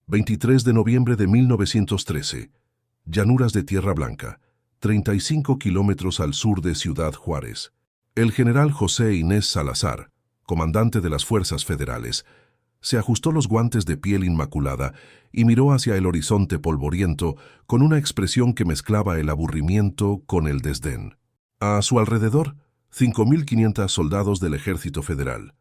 23 de noviembre de 1913. Llanuras de Tierra Blanca, 35 kilómetros al sur de Ciudad Juárez. El general José Inés Salazar, comandante de las fuerzas federales, se ajustó los guantes de piel inmaculada y miró hacia el horizonte polvoriento con una expresión que mezclaba el aburrimiento con el desdén. A su alrededor, 5.500 soldados del Ejército Federal,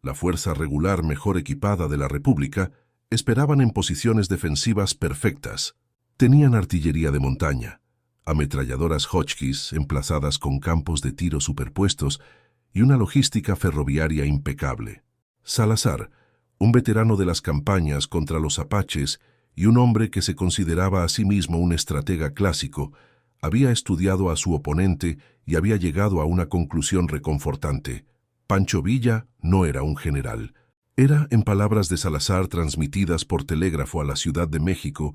la fuerza regular mejor equipada de la República, esperaban en posiciones defensivas perfectas. Tenían artillería de montaña, ametralladoras Hotchkiss emplazadas con campos de tiro superpuestos y una logística ferroviaria impecable. Salazar, un veterano de las campañas contra los apaches y un hombre que se consideraba a sí mismo un estratega clásico, había estudiado a su oponente y había llegado a una conclusión reconfortante. Pancho Villa no era un general. Era, en palabras de Salazar transmitidas por telégrafo a la Ciudad de México,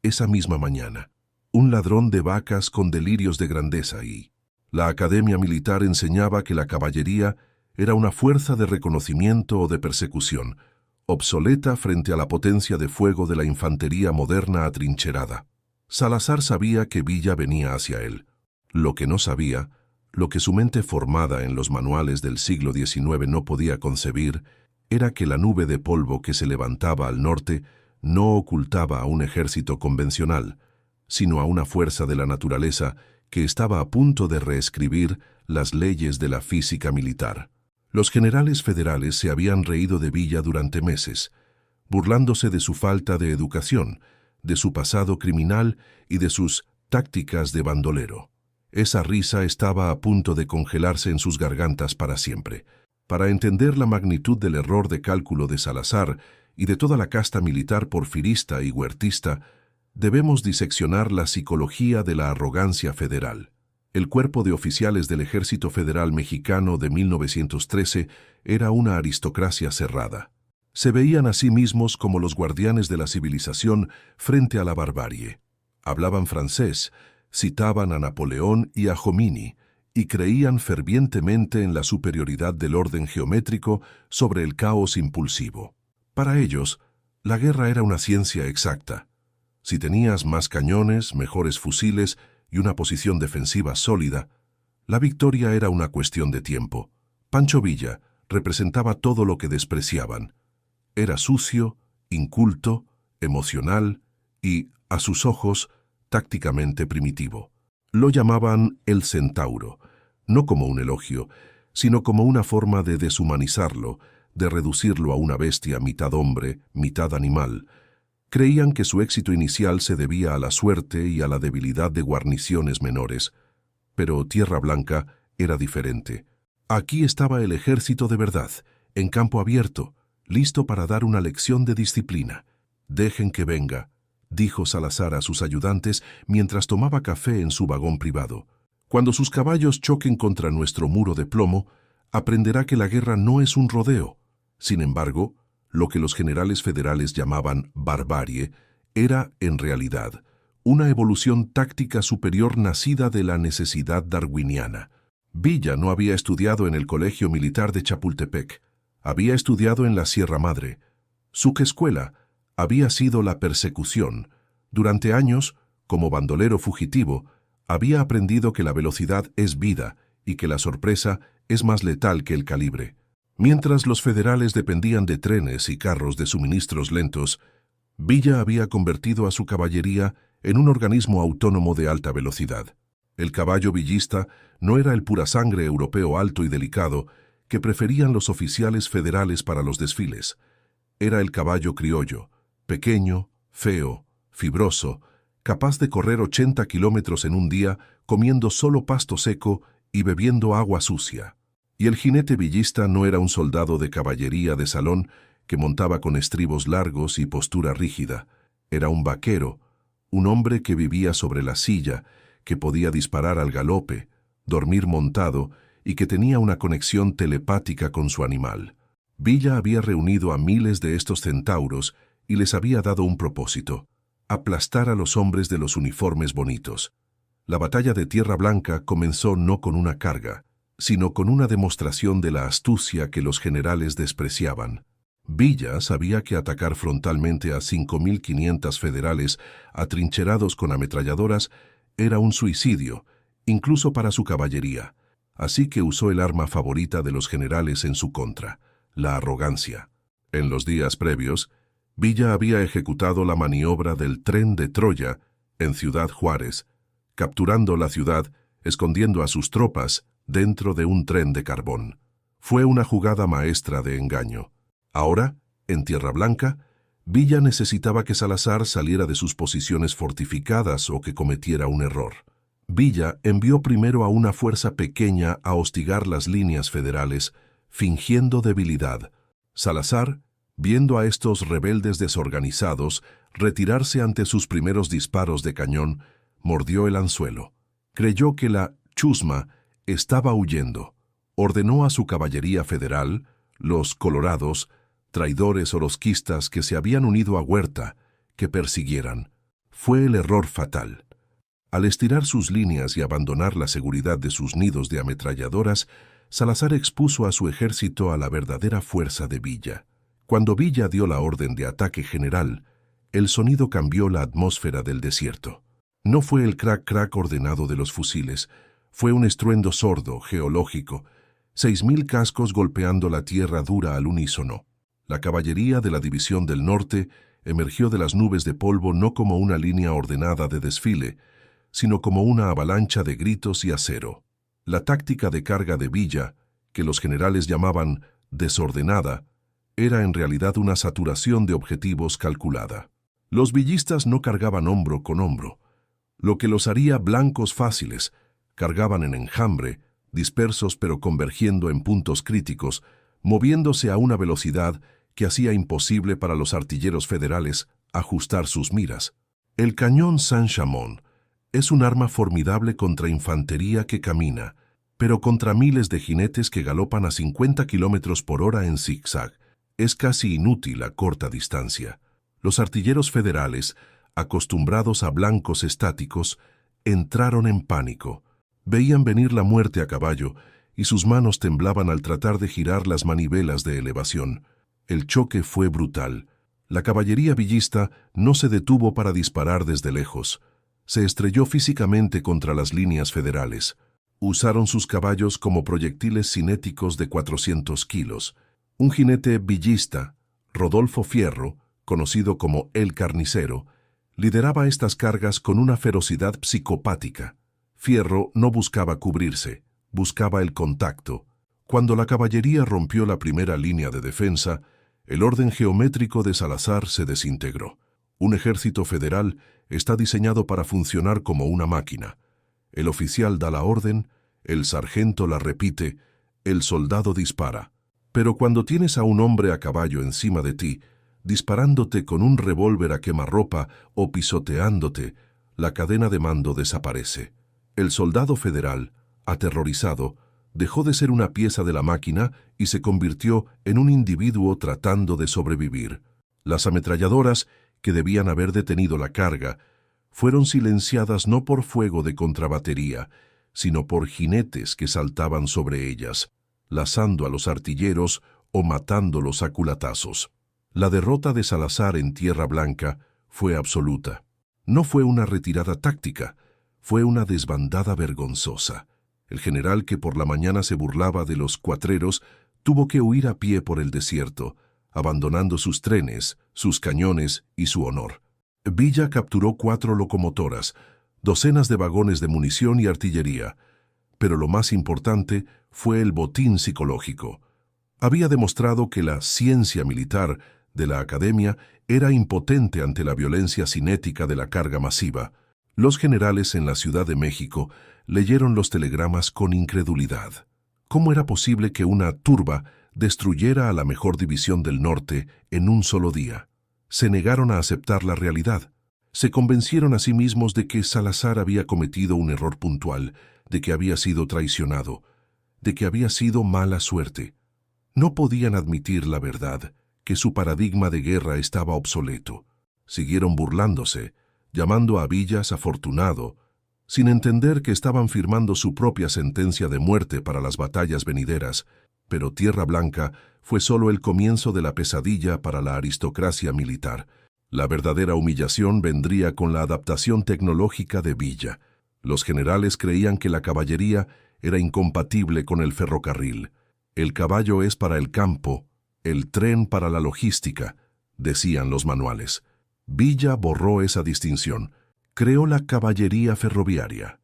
esa misma mañana, un ladrón de vacas con delirios de grandeza y la Academia Militar enseñaba que la caballería era una fuerza de reconocimiento o de persecución, obsoleta frente a la potencia de fuego de la infantería moderna atrincherada. Salazar sabía que Villa venía hacia él. Lo que no sabía, lo que su mente formada en los manuales del siglo XIX no podía concebir, era que la nube de polvo que se levantaba al norte no ocultaba a un ejército convencional, sino a una fuerza de la naturaleza que estaba a punto de reescribir las leyes de la física militar. Los generales federales se habían reído de Villa durante meses, burlándose de su falta de educación, de su pasado criminal y de sus tácticas de bandolero. Esa risa estaba a punto de congelarse en sus gargantas para siempre. Para entender la magnitud del error de cálculo de Salazar y de toda la casta militar porfirista y huertista, debemos diseccionar la psicología de la arrogancia federal. El cuerpo de oficiales del Ejército Federal Mexicano de 1913 era una aristocracia cerrada. Se veían a sí mismos como los guardianes de la civilización frente a la barbarie. Hablaban francés, citaban a Napoleón y a Jomini, y creían fervientemente en la superioridad del orden geométrico sobre el caos impulsivo. Para ellos, la guerra era una ciencia exacta. Si tenías más cañones, mejores fusiles y una posición defensiva sólida, la victoria era una cuestión de tiempo. Pancho Villa representaba todo lo que despreciaban. Era sucio, inculto, emocional y, a sus ojos, tácticamente primitivo. Lo llamaban el centauro, no como un elogio, sino como una forma de deshumanizarlo, de reducirlo a una bestia mitad hombre, mitad animal. Creían que su éxito inicial se debía a la suerte y a la debilidad de guarniciones menores. Pero Tierra Blanca era diferente. Aquí estaba el ejército de verdad, en campo abierto, listo para dar una lección de disciplina. «Dejen que venga», dijo Salazar a sus ayudantes mientras tomaba café en su vagón privado. «Cuando sus caballos choquen contra nuestro muro de plomo, aprenderá que la guerra no es un rodeo». Sin embargo, lo que los generales federales llamaban barbarie era, en realidad, una evolución táctica superior nacida de la necesidad darwiniana. Villa no había estudiado en el Colegio Militar de Chapultepec, había estudiado en la Sierra Madre. Su escuela había sido la persecución. Durante años, como bandolero fugitivo, había aprendido que la velocidad es vida y que la sorpresa es más letal que el calibre. Mientras los federales dependían de trenes y carros de suministros lentos, Villa había convertido a su caballería en un organismo autónomo de alta velocidad. El caballo villista no era el purasangre europeo alto y delicado que preferían los oficiales federales para los desfiles. Era el caballo criollo, pequeño, feo, fibroso, capaz de correr 80 kilómetros en un día comiendo solo pasto seco y bebiendo agua sucia. Y el jinete villista no era un soldado de caballería de salón que montaba con estribos largos y postura rígida. Era un vaquero, un hombre que vivía sobre la silla, que podía disparar al galope, dormir montado y que tenía una conexión telepática con su animal. Villa había reunido a miles de estos centauros y les había dado un propósito: aplastar a los hombres de los uniformes bonitos. La batalla de Tierra Blanca comenzó no con una carga, sino con una demostración de la astucia que los generales despreciaban. Villa sabía que atacar frontalmente a 5.500 federales atrincherados con ametralladoras era un suicidio, incluso para su caballería. Así que usó el arma favorita de los generales en su contra, la arrogancia. En los días previos, Villa había ejecutado la maniobra del tren de Troya en Ciudad Juárez, capturando la ciudad, escondiendo a sus tropas dentro de un tren de carbón. Fue una jugada maestra de engaño. Ahora, en Tierra Blanca, Villa necesitaba que Salazar saliera de sus posiciones fortificadas o que cometiera un error. Villa envió primero a una fuerza pequeña a hostigar las líneas federales, fingiendo debilidad. Salazar, viendo a estos rebeldes desorganizados retirarse ante sus primeros disparos de cañón, mordió el anzuelo. Creyó que la chusma estaba huyendo. Ordenó a su caballería federal, los colorados, traidores orozquistas que se habían unido a Huerta, que persiguieran. Fue el error fatal. Al estirar sus líneas y abandonar la seguridad de sus nidos de ametralladoras, Salazar expuso a su ejército a la verdadera fuerza de Villa. Cuando Villa dio la orden de ataque general, el sonido cambió la atmósfera del desierto. No fue el crac-crac ordenado de los fusiles, fue un estruendo sordo, geológico, 6.000 cascos golpeando la tierra dura al unísono. La caballería de la División del Norte emergió de las nubes de polvo no como una línea ordenada de desfile, sino como una avalancha de gritos y acero. La táctica de carga de Villa, que los generales llamaban desordenada, era en realidad una saturación de objetivos calculada. Los villistas no cargaban hombro con hombro, lo que los haría blancos fáciles. Cargaban en enjambre, dispersos pero convergiendo en puntos críticos, moviéndose a una velocidad que hacía imposible para los artilleros federales ajustar sus miras. El cañón Saint-Chamond es un arma formidable contra infantería que camina, pero contra miles de jinetes que galopan a 50 km/h en zigzag, es casi inútil a corta distancia. Los artilleros federales, acostumbrados a blancos estáticos, entraron en pánico. Veían venir la muerte a caballo y sus manos temblaban al tratar de girar las manivelas de elevación. El choque fue brutal. La caballería villista no se detuvo para disparar desde lejos. Se estrelló físicamente contra las líneas federales. Usaron sus caballos como proyectiles cinéticos de 400 kilos. Un jinete villista, Rodolfo Fierro, conocido como El Carnicero, lideraba estas cargas con una ferocidad psicopática. Fierro no buscaba cubrirse, buscaba el contacto. Cuando la caballería rompió la primera línea de defensa, el orden geométrico de Salazar se desintegró. Un ejército federal está diseñado para funcionar como una máquina. El oficial da la orden, el sargento la repite, el soldado dispara. Pero cuando tienes a un hombre a caballo encima de ti, disparándote con un revólver a quemarropa o pisoteándote, la cadena de mando desaparece. El soldado federal, aterrorizado, dejó de ser una pieza de la máquina y se convirtió en un individuo tratando de sobrevivir. Las ametralladoras, que debían haber detenido la carga, fueron silenciadas no por fuego de contrabatería, sino por jinetes que saltaban sobre ellas, lazando a los artilleros o matándolos a culatazos. La derrota de Salazar en Tierra Blanca fue absoluta. No fue una retirada táctica, fue una desbandada vergonzosa. El general que por la mañana se burlaba de los cuatreros tuvo que huir a pie por el desierto, abandonando sus trenes, sus cañones y su honor. Villa capturó 4 locomotoras, docenas de vagones de munición y artillería, pero lo más importante fue el botín psicológico. Había demostrado que la ciencia militar de la academia era impotente ante la violencia cinética de la carga masiva. Los generales en la Ciudad de México leyeron los telegramas con incredulidad. ¿Cómo era posible que una turba destruyera a la mejor división del norte en un solo día? Se negaron a aceptar la realidad. Se convencieron a sí mismos de que Salazar había cometido un error puntual, de que había sido traicionado, de que había sido mala suerte. No podían admitir la verdad, que su paradigma de guerra estaba obsoleto. Siguieron burlándose, llamando a Villas afortunado, sin entender que estaban firmando su propia sentencia de muerte para las batallas venideras, pero Tierra Blanca fue solo el comienzo de la pesadilla para la aristocracia militar. La verdadera humillación vendría con la adaptación tecnológica de Villa. Los generales creían que la caballería era incompatible con el ferrocarril. El caballo es para el campo, el tren para la logística, decían los manuales. Villa borró esa distinción. Creó la caballería ferroviaria.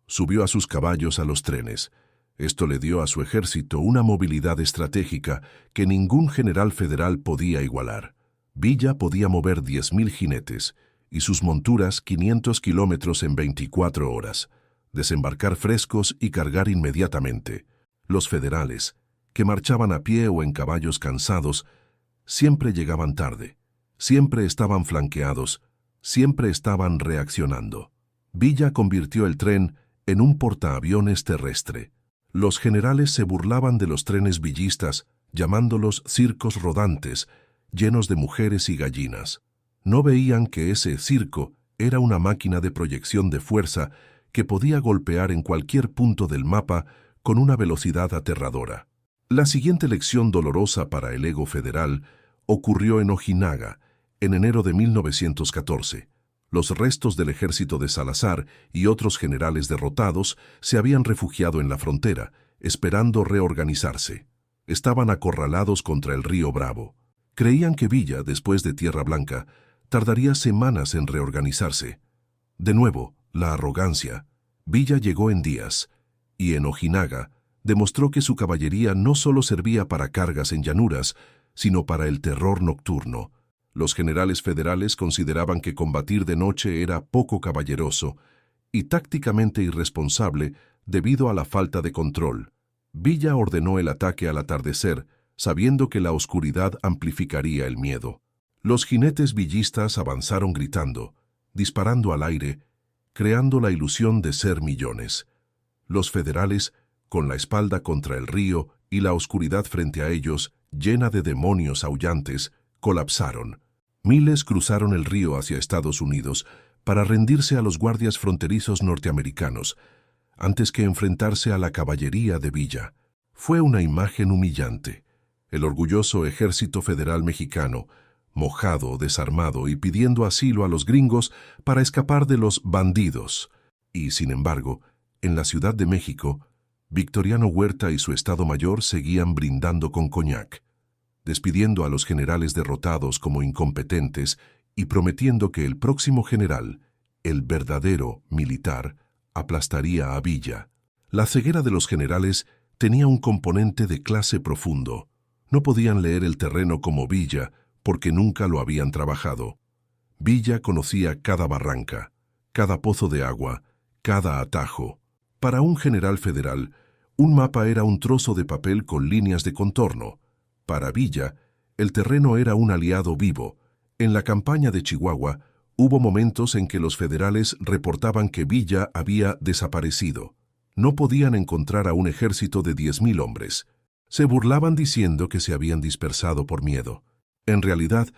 Subió a sus caballos a los trenes. Esto le dio a su ejército una movilidad estratégica que ningún general federal podía igualar. Villa podía mover 10.000 jinetes y sus monturas 500 kilómetros en 24 horas, desembarcar frescos y cargar inmediatamente. Los federales, que marchaban a pie o en caballos cansados, siempre llegaban tarde, siempre estaban flanqueados, siempre estaban reaccionando. Villa convirtió el tren en un portaaviones terrestre. Los generales se burlaban de los trenes villistas, llamándolos circos rodantes, llenos de mujeres y gallinas. No veían que ese circo era una máquina de proyección de fuerza que podía golpear en cualquier punto del mapa con una velocidad aterradora. La siguiente lección dolorosa para el ego federal ocurrió en Ojinaga, en enero de 1914. Los restos del ejército de Salazar y otros generales derrotados se habían refugiado en la frontera, esperando reorganizarse. Estaban acorralados contra el río Bravo. Creían que Villa, después de Tierra Blanca, tardaría semanas en reorganizarse. De nuevo, la arrogancia. Villa llegó en días, y en Ojinaga demostró que su caballería no solo servía para cargas en llanuras, sino para el terror nocturno. Los generales federales consideraban que combatir de noche era poco caballeroso y tácticamente irresponsable debido a la falta de control. Villa ordenó el ataque al atardecer, sabiendo que la oscuridad amplificaría el miedo. Los jinetes villistas avanzaron gritando, disparando al aire, creando la ilusión de ser millones. Los federales, con la espalda contra el río y la oscuridad frente a ellos, llena de demonios aullantes, colapsaron. Miles cruzaron el río hacia Estados Unidos para rendirse a los guardias fronterizos norteamericanos, antes que enfrentarse a la caballería de Villa. Fue una imagen humillante. El orgulloso ejército federal mexicano, mojado, desarmado y pidiendo asilo a los gringos para escapar de los bandidos. Y, sin embargo, en la Ciudad de México, Victoriano Huerta y su Estado Mayor seguían brindando con coñac, despidiendo a los generales derrotados como incompetentes y prometiendo que el próximo general, el verdadero militar, aplastaría a Villa. La ceguera de los generales tenía un componente de clase profundo. No podían leer el terreno como Villa porque nunca lo habían trabajado. Villa conocía cada barranca, cada pozo de agua, cada atajo. Para un general federal, un mapa era un trozo de papel con líneas de contorno. Para Villa, el terreno era un aliado vivo. En la campaña de Chihuahua, hubo momentos en que los federales reportaban que Villa había desaparecido. No podían encontrar a un ejército de 10.000 hombres. Se burlaban diciendo que se habían dispersado por miedo. En realidad,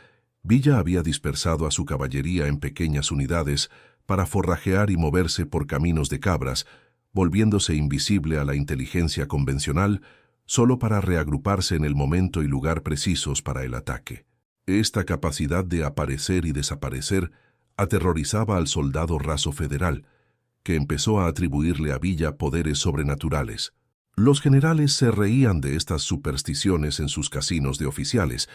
Villa había dispersado a su caballería en pequeñas unidades para forrajear y moverse por caminos de cabras, volviéndose invisible a la inteligencia convencional, solo para reagruparse en el momento y lugar precisos para el ataque. Esta capacidad de aparecer y desaparecer aterrorizaba al soldado raso federal, que empezó a atribuirle a Villa poderes sobrenaturales. Los generales se reían de estas supersticiones en sus casinos de oficiales,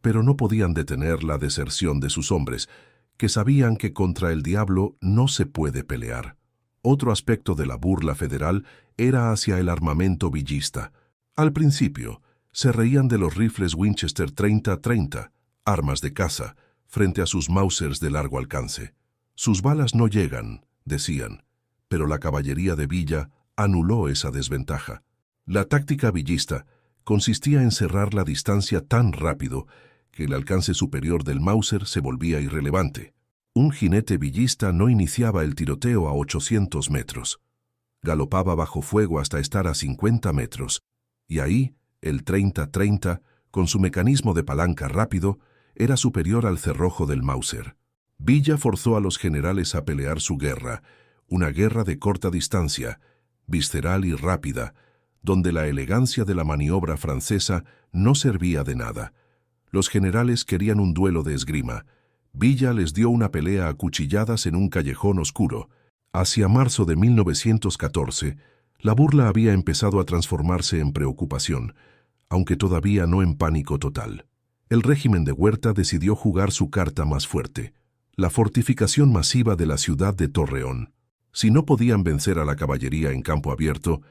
pero no podían detener la deserción de sus hombres, que sabían que contra el diablo no se puede pelear. Otro aspecto de la burla federal era hacia el armamento villista. Al principio, se reían de los rifles Winchester 30-30, armas de caza, frente a sus Mausers de largo alcance. Sus balas no llegan, decían, pero la caballería de Villa anuló esa desventaja. La táctica villista consistía en cerrar la distancia tan rápido que el alcance superior del Mauser se volvía irrelevante. Un jinete villista no iniciaba el tiroteo a 800 metros. Galopaba bajo fuego hasta estar a 50 metros, y ahí el 30-30, con su mecanismo de palanca rápido, era superior al cerrojo del Mauser. Villa forzó a los generales a pelear su guerra, una guerra de corta distancia, visceral y rápida, donde la elegancia de la maniobra francesa no servía de nada. Los generales querían un duelo de esgrima. Villa les dio una pelea a cuchilladas en un callejón oscuro. Hacia marzo de 1914, la burla había empezado a transformarse en preocupación, aunque todavía no en pánico total. El régimen de Huerta decidió jugar su carta más fuerte, la fortificación masiva de la ciudad de Torreón. Si no podían vencer a la caballería en campo abierto,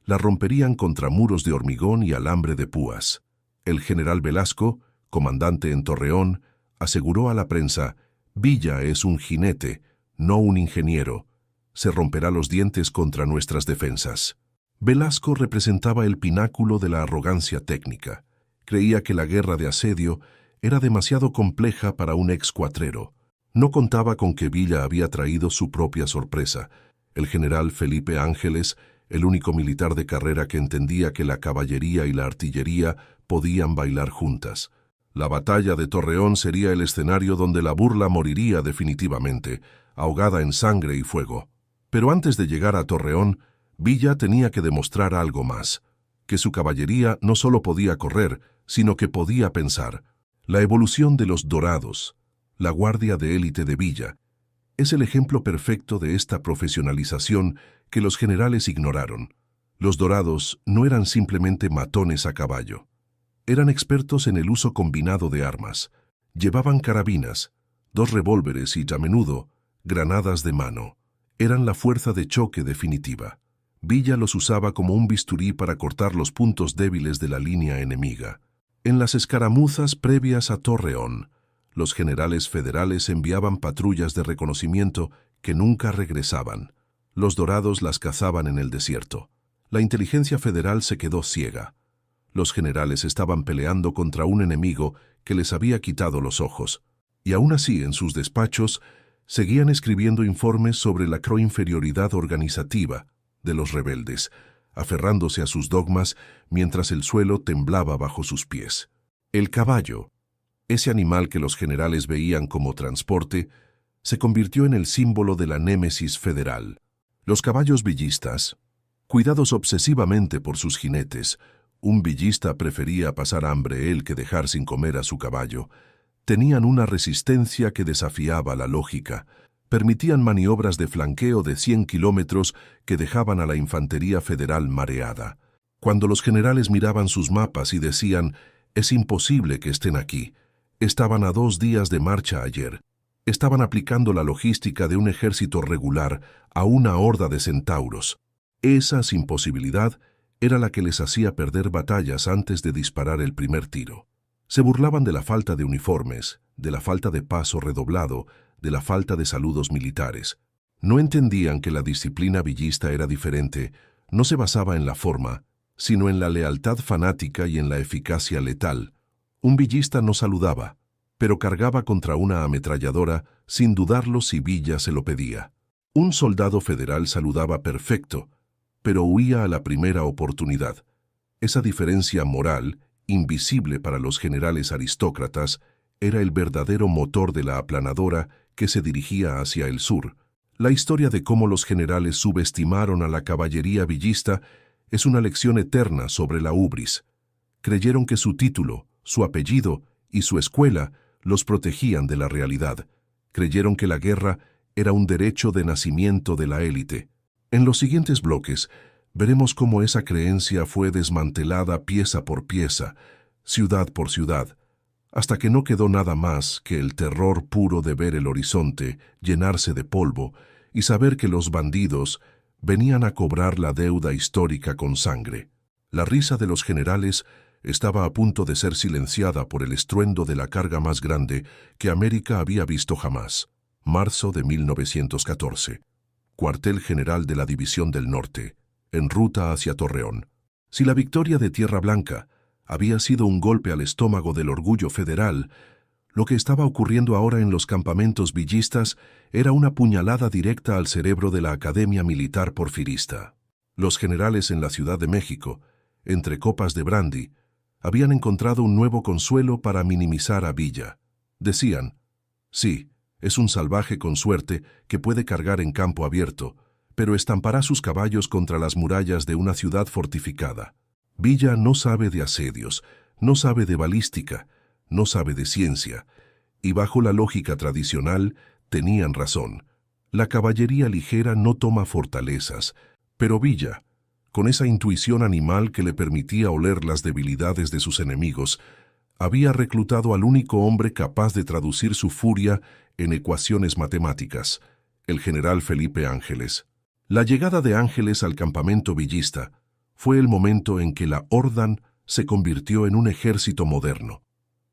la romperían contra muros de hormigón y alambre de púas. El general Velasco, comandante en Torreón, aseguró a la prensa: «Villa es un jinete, no un ingeniero. Se romperá los dientes contra nuestras defensas». Velasco representaba el pináculo de la arrogancia técnica. Creía que la guerra de asedio era demasiado compleja para un excuatrero. No contaba con que Villa había traído su propia sorpresa. El general Felipe Ángeles, el único militar de carrera que entendía que la caballería y la artillería podían bailar juntas. La batalla de Torreón sería el escenario donde la burla moriría definitivamente, ahogada en sangre y fuego. Pero antes de llegar a Torreón, Villa tenía que demostrar algo más, que su caballería no solo podía correr, sino que podía pensar. La evolución de los Dorados, la guardia de élite de Villa, es el ejemplo perfecto de esta profesionalización que los generales ignoraron. Los Dorados no eran simplemente matones a caballo. Eran expertos en el uso combinado de armas. Llevaban carabinas, 2 revólveres y, a menudo, granadas de mano. Eran la fuerza de choque definitiva. Villa los usaba como un bisturí para cortar los puntos débiles de la línea enemiga. En las escaramuzas previas a Torreón, los generales federales enviaban patrullas de reconocimiento que nunca regresaban. Los Dorados las cazaban en el desierto. La inteligencia federal se quedó ciega. Los generales estaban peleando contra un enemigo que les había quitado los ojos, y aún así en sus despachos seguían escribiendo informes sobre la inferioridad organizativa de los rebeldes, aferrándose a sus dogmas mientras el suelo temblaba bajo sus pies. El caballo, ese animal que los generales veían como transporte, se convirtió en el símbolo de la némesis federal. Los caballos villistas, cuidados obsesivamente por sus jinetes, un villista prefería pasar hambre él que dejar sin comer a su caballo, tenían una resistencia que desafiaba la lógica. Permitían maniobras de flanqueo de 100 kilómetros que dejaban a la infantería federal mareada. Cuando los generales miraban sus mapas y decían: «Es imposible que estén aquí», estaban a 2 días de marcha ayer. Estaban aplicando la logística de un ejército regular a una horda de centauros. Esa imposibilidad era la que les hacía perder batallas antes de disparar el primer tiro. Se burlaban de la falta de uniformes, de la falta de paso redoblado, de la falta de saludos militares. No entendían que la disciplina villista era diferente, no se basaba en la forma, sino en la lealtad fanática y en la eficacia letal. Un villista no saludaba, pero cargaba contra una ametralladora sin dudarlo si Villa se lo pedía. Un soldado federal saludaba perfecto, pero huía a la primera oportunidad. Esa diferencia moral, invisible para los generales aristócratas, era el verdadero motor de la aplanadora que se dirigía hacia el sur. La historia de cómo los generales subestimaron a la caballería villista es una lección eterna sobre la ubris. Creyeron que su título, su apellido y su escuela los protegían de la realidad. Creyeron que la guerra era un derecho de nacimiento de la élite. En los siguientes bloques veremos cómo esa creencia fue desmantelada pieza por pieza, ciudad por ciudad, hasta que no quedó nada más que el terror puro de ver el horizonte llenarse de polvo y saber que los bandidos venían a cobrar la deuda histórica con sangre. La risa de los generales estaba a punto de ser silenciada por el estruendo de la carga más grande que América había visto jamás. Marzo de 1914. Cuartel General de la División del Norte, en ruta hacia Torreón. Si la victoria de Tierra Blanca había sido un golpe al estómago del orgullo federal, lo que estaba ocurriendo ahora en los campamentos villistas era una puñalada directa al cerebro de la Academia Militar Porfirista. Los generales en la Ciudad de México, entre copas de brandy, habían encontrado un nuevo consuelo para minimizar a Villa. Decían: «Sí, es un salvaje con suerte que puede cargar en campo abierto, pero estampará sus caballos contra las murallas de una ciudad fortificada. Villa no sabe de asedios, no sabe de balística, no sabe de ciencia, y bajo la lógica tradicional tenían razón. La caballería ligera no toma fortalezas, pero Villa, con esa intuición animal que le permitía oler las debilidades de sus enemigos, había reclutado al único hombre capaz de traducir su furia en ecuaciones matemáticas, el general Felipe Ángeles. La llegada de Ángeles al campamento villista fue el momento en que la Orden se convirtió en un ejército moderno.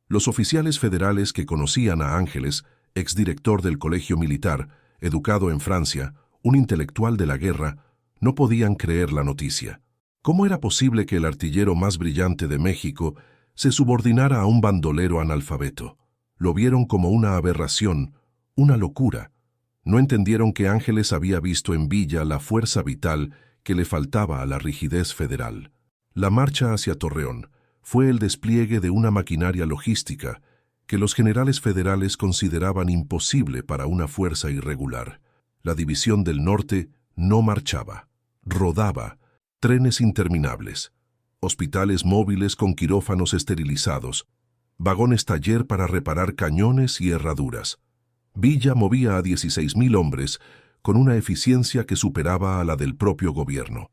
Los oficiales federales que conocían a Ángeles, exdirector del colegio militar, educado en Francia, un intelectual de la guerra, no podían creer la noticia. ¿Cómo era posible que el artillero más brillante de México se subordinara a un bandolero analfabeto? Lo vieron como una aberración, una locura. No entendieron que Ángeles había visto en Villa la fuerza vital que le faltaba a la rigidez federal. La marcha hacia Torreón fue el despliegue de una maquinaria logística que los generales federales consideraban imposible para una fuerza irregular. La División del Norte no marchaba, rodaba, trenes interminables, hospitales móviles con quirófanos esterilizados, vagones taller para reparar cañones y herraduras. Villa movía a 16.000 hombres con una eficiencia que superaba a la del propio gobierno.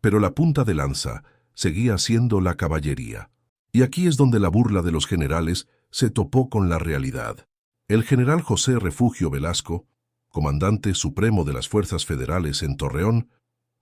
Pero la punta de lanza seguía siendo la caballería. Y aquí es donde la burla de los generales se topó con la realidad. El general José Refugio Velasco, comandante supremo de las fuerzas federales en Torreón,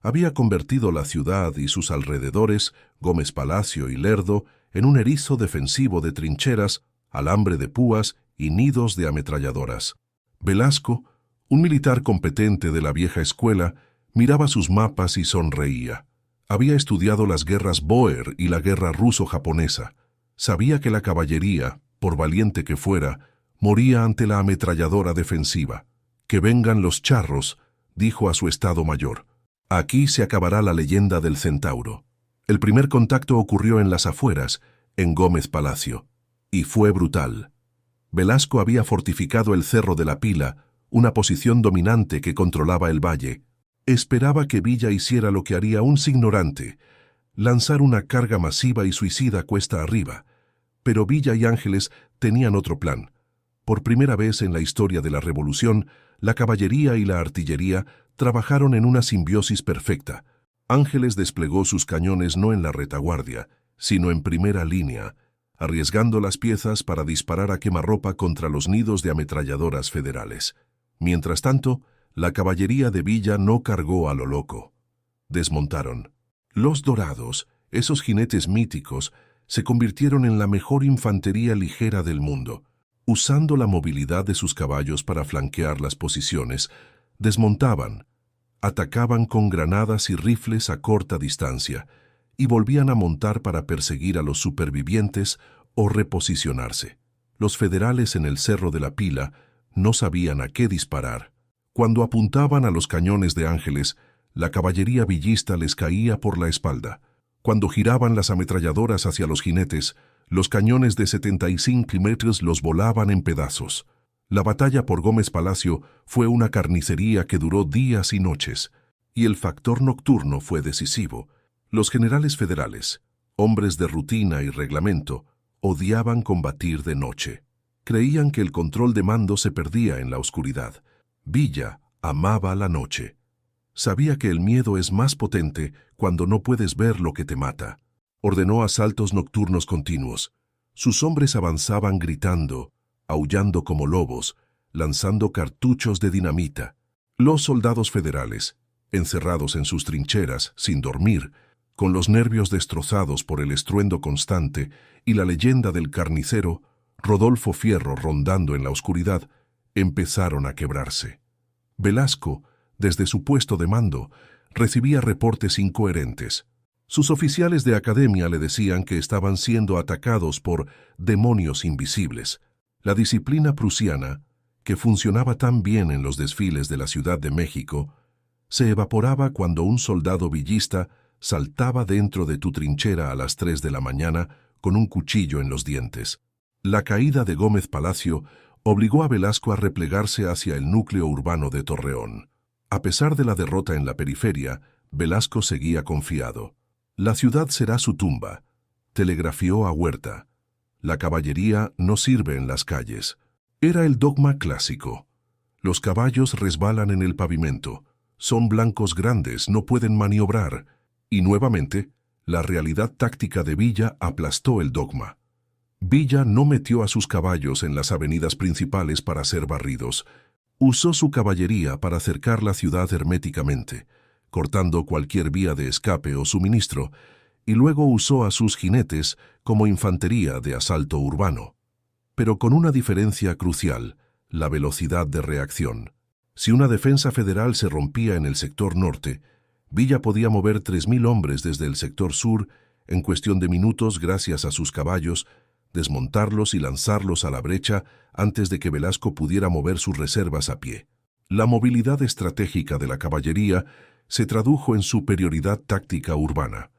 había convertido la ciudad y sus alrededores, Gómez Palacio y Lerdo, en un erizo defensivo de trincheras, alambre de púas y nidos de ametralladoras. Velasco, un militar competente de la vieja escuela, miraba sus mapas y sonreía. Había estudiado las guerras Bóer y la guerra ruso-japonesa. Sabía que la caballería, por valiente que fuera, moría ante la ametralladora defensiva. «Que vengan los charros», dijo a su Estado Mayor. «Aquí se acabará la leyenda del centauro». El primer contacto ocurrió en las afueras, en Gómez Palacio, y fue brutal. Velasco había fortificado el Cerro de la Pila, una posición dominante que controlaba el valle. Esperaba que Villa hiciera lo que haría un ignorante, lanzar una carga masiva y suicida cuesta arriba. Pero Villa y Ángeles tenían otro plan. Por primera vez en la historia de la Revolución, la caballería y la artillería trabajaron en una simbiosis perfecta. Ángeles desplegó sus cañones no en la retaguardia, sino en primera línea, arriesgando las piezas para disparar a quemarropa contra los nidos de ametralladoras federales. Mientras tanto, la caballería de Villa no cargó a lo loco. Desmontaron. Los Dorados, esos jinetes míticos, se convirtieron en la mejor infantería ligera del mundo. Usando la movilidad de sus caballos para flanquear las posiciones, desmontaban, atacaban con granadas y rifles a corta distancia y volvían a montar para perseguir a los supervivientes o reposicionarse. Los federales en el Cerro de la Pila no sabían a qué disparar. Cuando apuntaban a los cañones de Ángeles, la caballería villista les caía por la espalda. Cuando giraban las ametralladoras hacia los jinetes, los cañones de 75 metros los volaban en pedazos. La batalla por Gómez Palacio fue una carnicería que duró días y noches, y el factor nocturno fue decisivo. Los generales federales, hombres de rutina y reglamento, odiaban combatir de noche. Creían que el control de mando se perdía en la oscuridad. Villa amaba la noche. Sabía que el miedo es más potente cuando no puedes ver lo que te mata. Ordenó asaltos nocturnos continuos. Sus hombres avanzaban gritando, aullando como lobos, lanzando cartuchos de dinamita. Los soldados federales, encerrados en sus trincheras, sin dormir, con los nervios destrozados por el estruendo constante y la leyenda del carnicero, Rodolfo Fierro rondando en la oscuridad, empezaron a quebrarse. Velasco, desde su puesto de mando, recibía reportes incoherentes. Sus oficiales de academia le decían que estaban siendo atacados por demonios invisibles. La disciplina prusiana, que funcionaba tan bien en los desfiles de la Ciudad de México, se evaporaba cuando un soldado villista saltaba dentro de tu trinchera a las 3 de la mañana con un cuchillo en los dientes. La caída de Gómez Palacio obligó a Velasco a replegarse hacia el núcleo urbano de Torreón. A pesar de la derrota en la periferia, Velasco seguía confiado. La ciudad será su tumba, telegrafió a Huerta. La caballería no sirve en las calles. Era el dogma clásico. Los caballos resbalan en el pavimento, son blancos grandes, no pueden maniobrar. Y nuevamente, la realidad táctica de Villa aplastó el dogma. Villa no metió a sus caballos en las avenidas principales para ser barridos. Usó su caballería para cercar la ciudad herméticamente, cortando cualquier vía de escape o suministro, y luego usó a sus jinetes como infantería de asalto urbano. Pero con una diferencia crucial: la velocidad de reacción. Si una defensa federal se rompía en el sector norte, Villa podía mover 3.000 hombres desde el sector sur en cuestión de minutos gracias a sus caballos, desmontarlos y lanzarlos a la brecha antes de que Velasco pudiera mover sus reservas a pie. La movilidad estratégica de la caballería se tradujo en superioridad táctica urbana.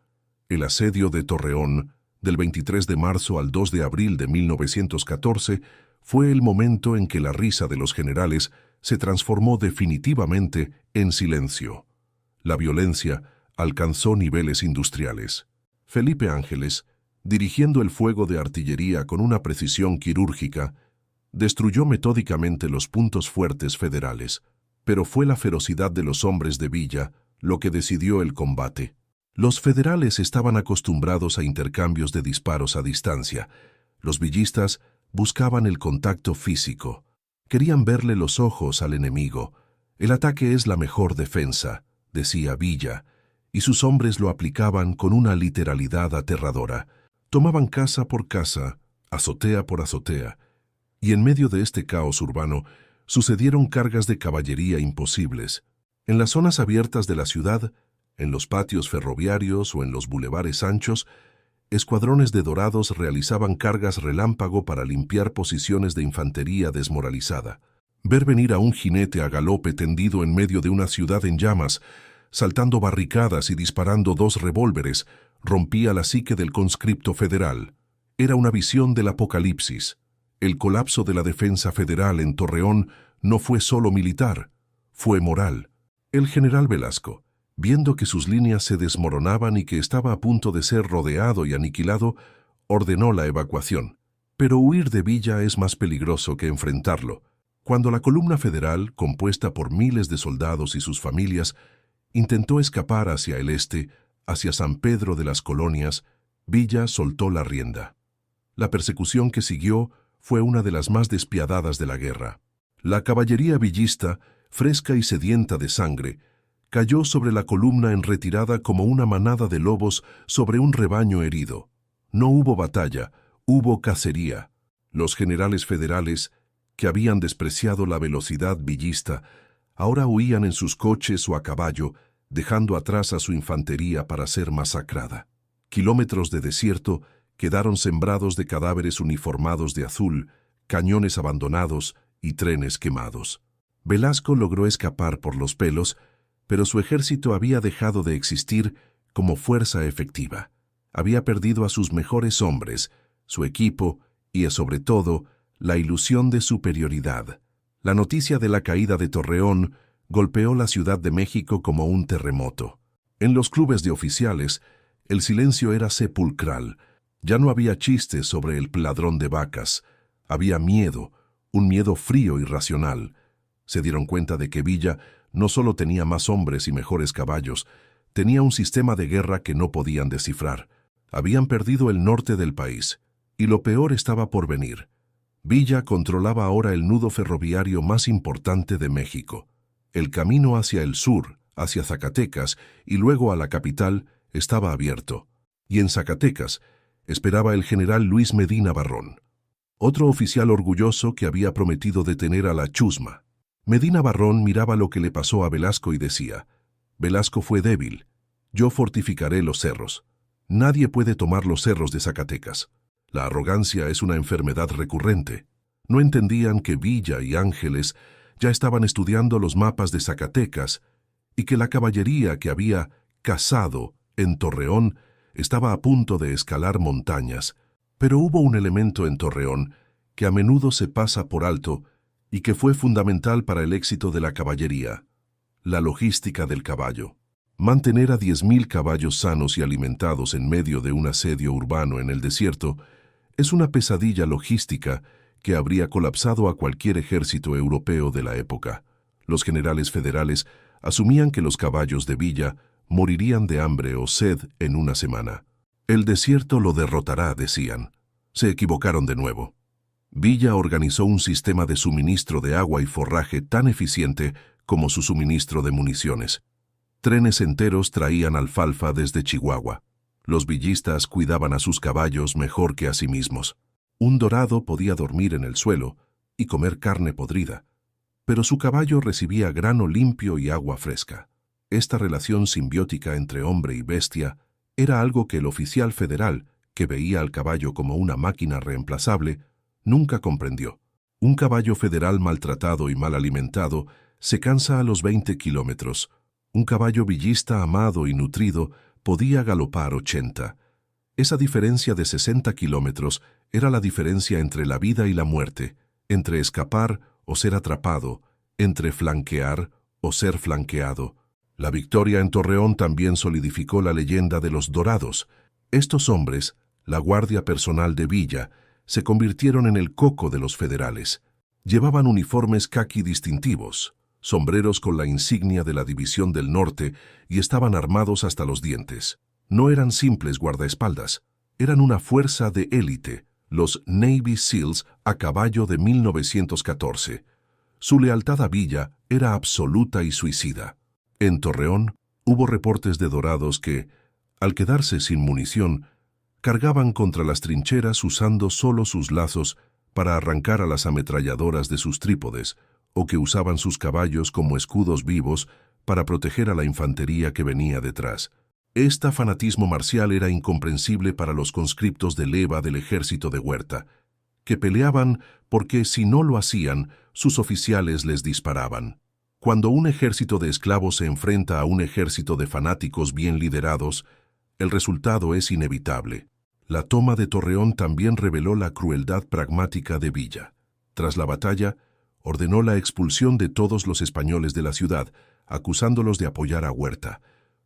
El asedio de Torreón, del 23 de marzo al 2 de abril de 1914, fue el momento en que la risa de los generales se transformó definitivamente en silencio. La violencia alcanzó niveles industriales. Felipe Ángeles, dirigiendo el fuego de artillería con una precisión quirúrgica, destruyó metódicamente los puntos fuertes federales, pero fue la ferocidad de los hombres de Villa lo que decidió el combate. Los federales estaban acostumbrados a intercambios de disparos a distancia. Los villistas buscaban el contacto físico. Querían verle los ojos al enemigo. El ataque es la mejor defensa, decía Villa, y sus hombres lo aplicaban con una literalidad aterradora. Tomaban casa por casa, azotea por azotea, y en medio de este caos urbano sucedieron cargas de caballería imposibles. En las zonas abiertas de la ciudad, en los patios ferroviarios o en los bulevares anchos, escuadrones de dorados realizaban cargas relámpago para limpiar posiciones de infantería desmoralizada. Ver venir a un jinete a galope tendido en medio de una ciudad en llamas, saltando barricadas y disparando 2 revólveres, rompía la psique del conscripto federal. Era una visión del apocalipsis. El colapso de la defensa federal en Torreón no fue solo militar, fue moral. El general Velasco, viendo que sus líneas se desmoronaban y que estaba a punto de ser rodeado y aniquilado, ordenó la evacuación. Pero huir de Villa es más peligroso que enfrentarlo. Cuando la columna federal, compuesta por miles de soldados y sus familias, intentó escapar hacia el este, hacia San Pedro de las Colonias, Villa soltó la rienda. La persecución que siguió fue una de las más despiadadas de la guerra. La caballería villista, fresca y sedienta de sangre, cayó sobre la columna en retirada como una manada de lobos sobre un rebaño herido. No hubo batalla, hubo cacería. Los generales federales, que habían despreciado la velocidad villista, ahora huían en sus coches o a caballo, dejando atrás a su infantería para ser masacrada. Kilómetros de desierto quedaron sembrados de cadáveres uniformados de azul, cañones abandonados y trenes quemados. Velasco logró escapar por los pelos, pero su ejército había dejado de existir como fuerza efectiva. Había perdido a sus mejores hombres, su equipo y, sobre todo, la ilusión de superioridad. La noticia de la caída de Torreón golpeó la Ciudad de México como un terremoto. En los clubes de oficiales, el silencio era sepulcral. Ya no había chistes sobre el ladrón de vacas. Había miedo, un miedo frío y racional. Se dieron cuenta de que Villa no solo tenía más hombres y mejores caballos, tenía un sistema de guerra que no podían descifrar. Habían perdido el norte del país, y lo peor estaba por venir. Villa controlaba ahora el nudo ferroviario más importante de México. El camino hacia el sur, hacia Zacatecas y luego a la capital, estaba abierto. Y en Zacatecas esperaba el general Luis Medina Barrón, otro oficial orgulloso que había prometido detener a la chusma. Medina Barrón miraba lo que le pasó a Velasco y decía: Velasco fue débil, yo fortificaré los cerros. Nadie puede tomar los cerros de Zacatecas. La arrogancia es una enfermedad recurrente. No entendían que Villa y Ángeles ya estaban estudiando los mapas de Zacatecas y que la caballería que había cazado en Torreón estaba a punto de escalar montañas. Pero hubo un elemento en Torreón que a menudo se pasa por alto y que fue fundamental para el éxito de la caballería: la logística del caballo. Mantener a 10.000 caballos sanos y alimentados en medio de un asedio urbano en el desierto es una pesadilla logística que habría colapsado a cualquier ejército europeo de la época. Los generales federales asumían que los caballos de Villa morirían de hambre o sed en una semana. El desierto lo derrotará, decían. Se equivocaron de nuevo. Villa organizó un sistema de suministro de agua y forraje tan eficiente como su suministro de municiones. Trenes enteros traían alfalfa desde Chihuahua. Los villistas cuidaban a sus caballos mejor que a sí mismos. Un dorado podía dormir en el suelo y comer carne podrida, pero su caballo recibía grano limpio y agua fresca. Esta relación simbiótica entre hombre y bestia era algo que el oficial federal, que veía al caballo como una máquina reemplazable, nunca comprendió. Un caballo federal maltratado y mal alimentado se cansa a los 20 kilómetros. Un caballo villista amado y nutrido podía galopar 80. Esa diferencia de 60 kilómetros era la diferencia entre la vida y la muerte, entre escapar o ser atrapado, entre flanquear o ser flanqueado. La victoria en Torreón también solidificó la leyenda de los Dorados. Estos hombres, la guardia personal de Villa, se convirtieron en el coco de los federales. Llevaban uniformes caqui distintivos, sombreros con la insignia de la División del Norte y estaban armados hasta los dientes. No eran simples guardaespaldas, eran una fuerza de élite, los Navy SEALs a caballo de 1914. Su lealtad a Villa era absoluta y suicida. En Torreón hubo reportes de dorados que, al quedarse sin munición, cargaban contra las trincheras usando solo sus lazos para arrancar a las ametralladoras de sus trípodes, o que usaban sus caballos como escudos vivos para proteger a la infantería que venía detrás. Este fanatismo marcial era incomprensible para los conscriptos de leva del ejército de Huerta, que peleaban porque si no lo hacían, sus oficiales les disparaban. Cuando un ejército de esclavos se enfrenta a un ejército de fanáticos bien liderados, el resultado es inevitable. La toma de Torreón también reveló la crueldad pragmática de Villa. Tras la batalla, ordenó la expulsión de todos los españoles de la ciudad, acusándolos de apoyar a Huerta.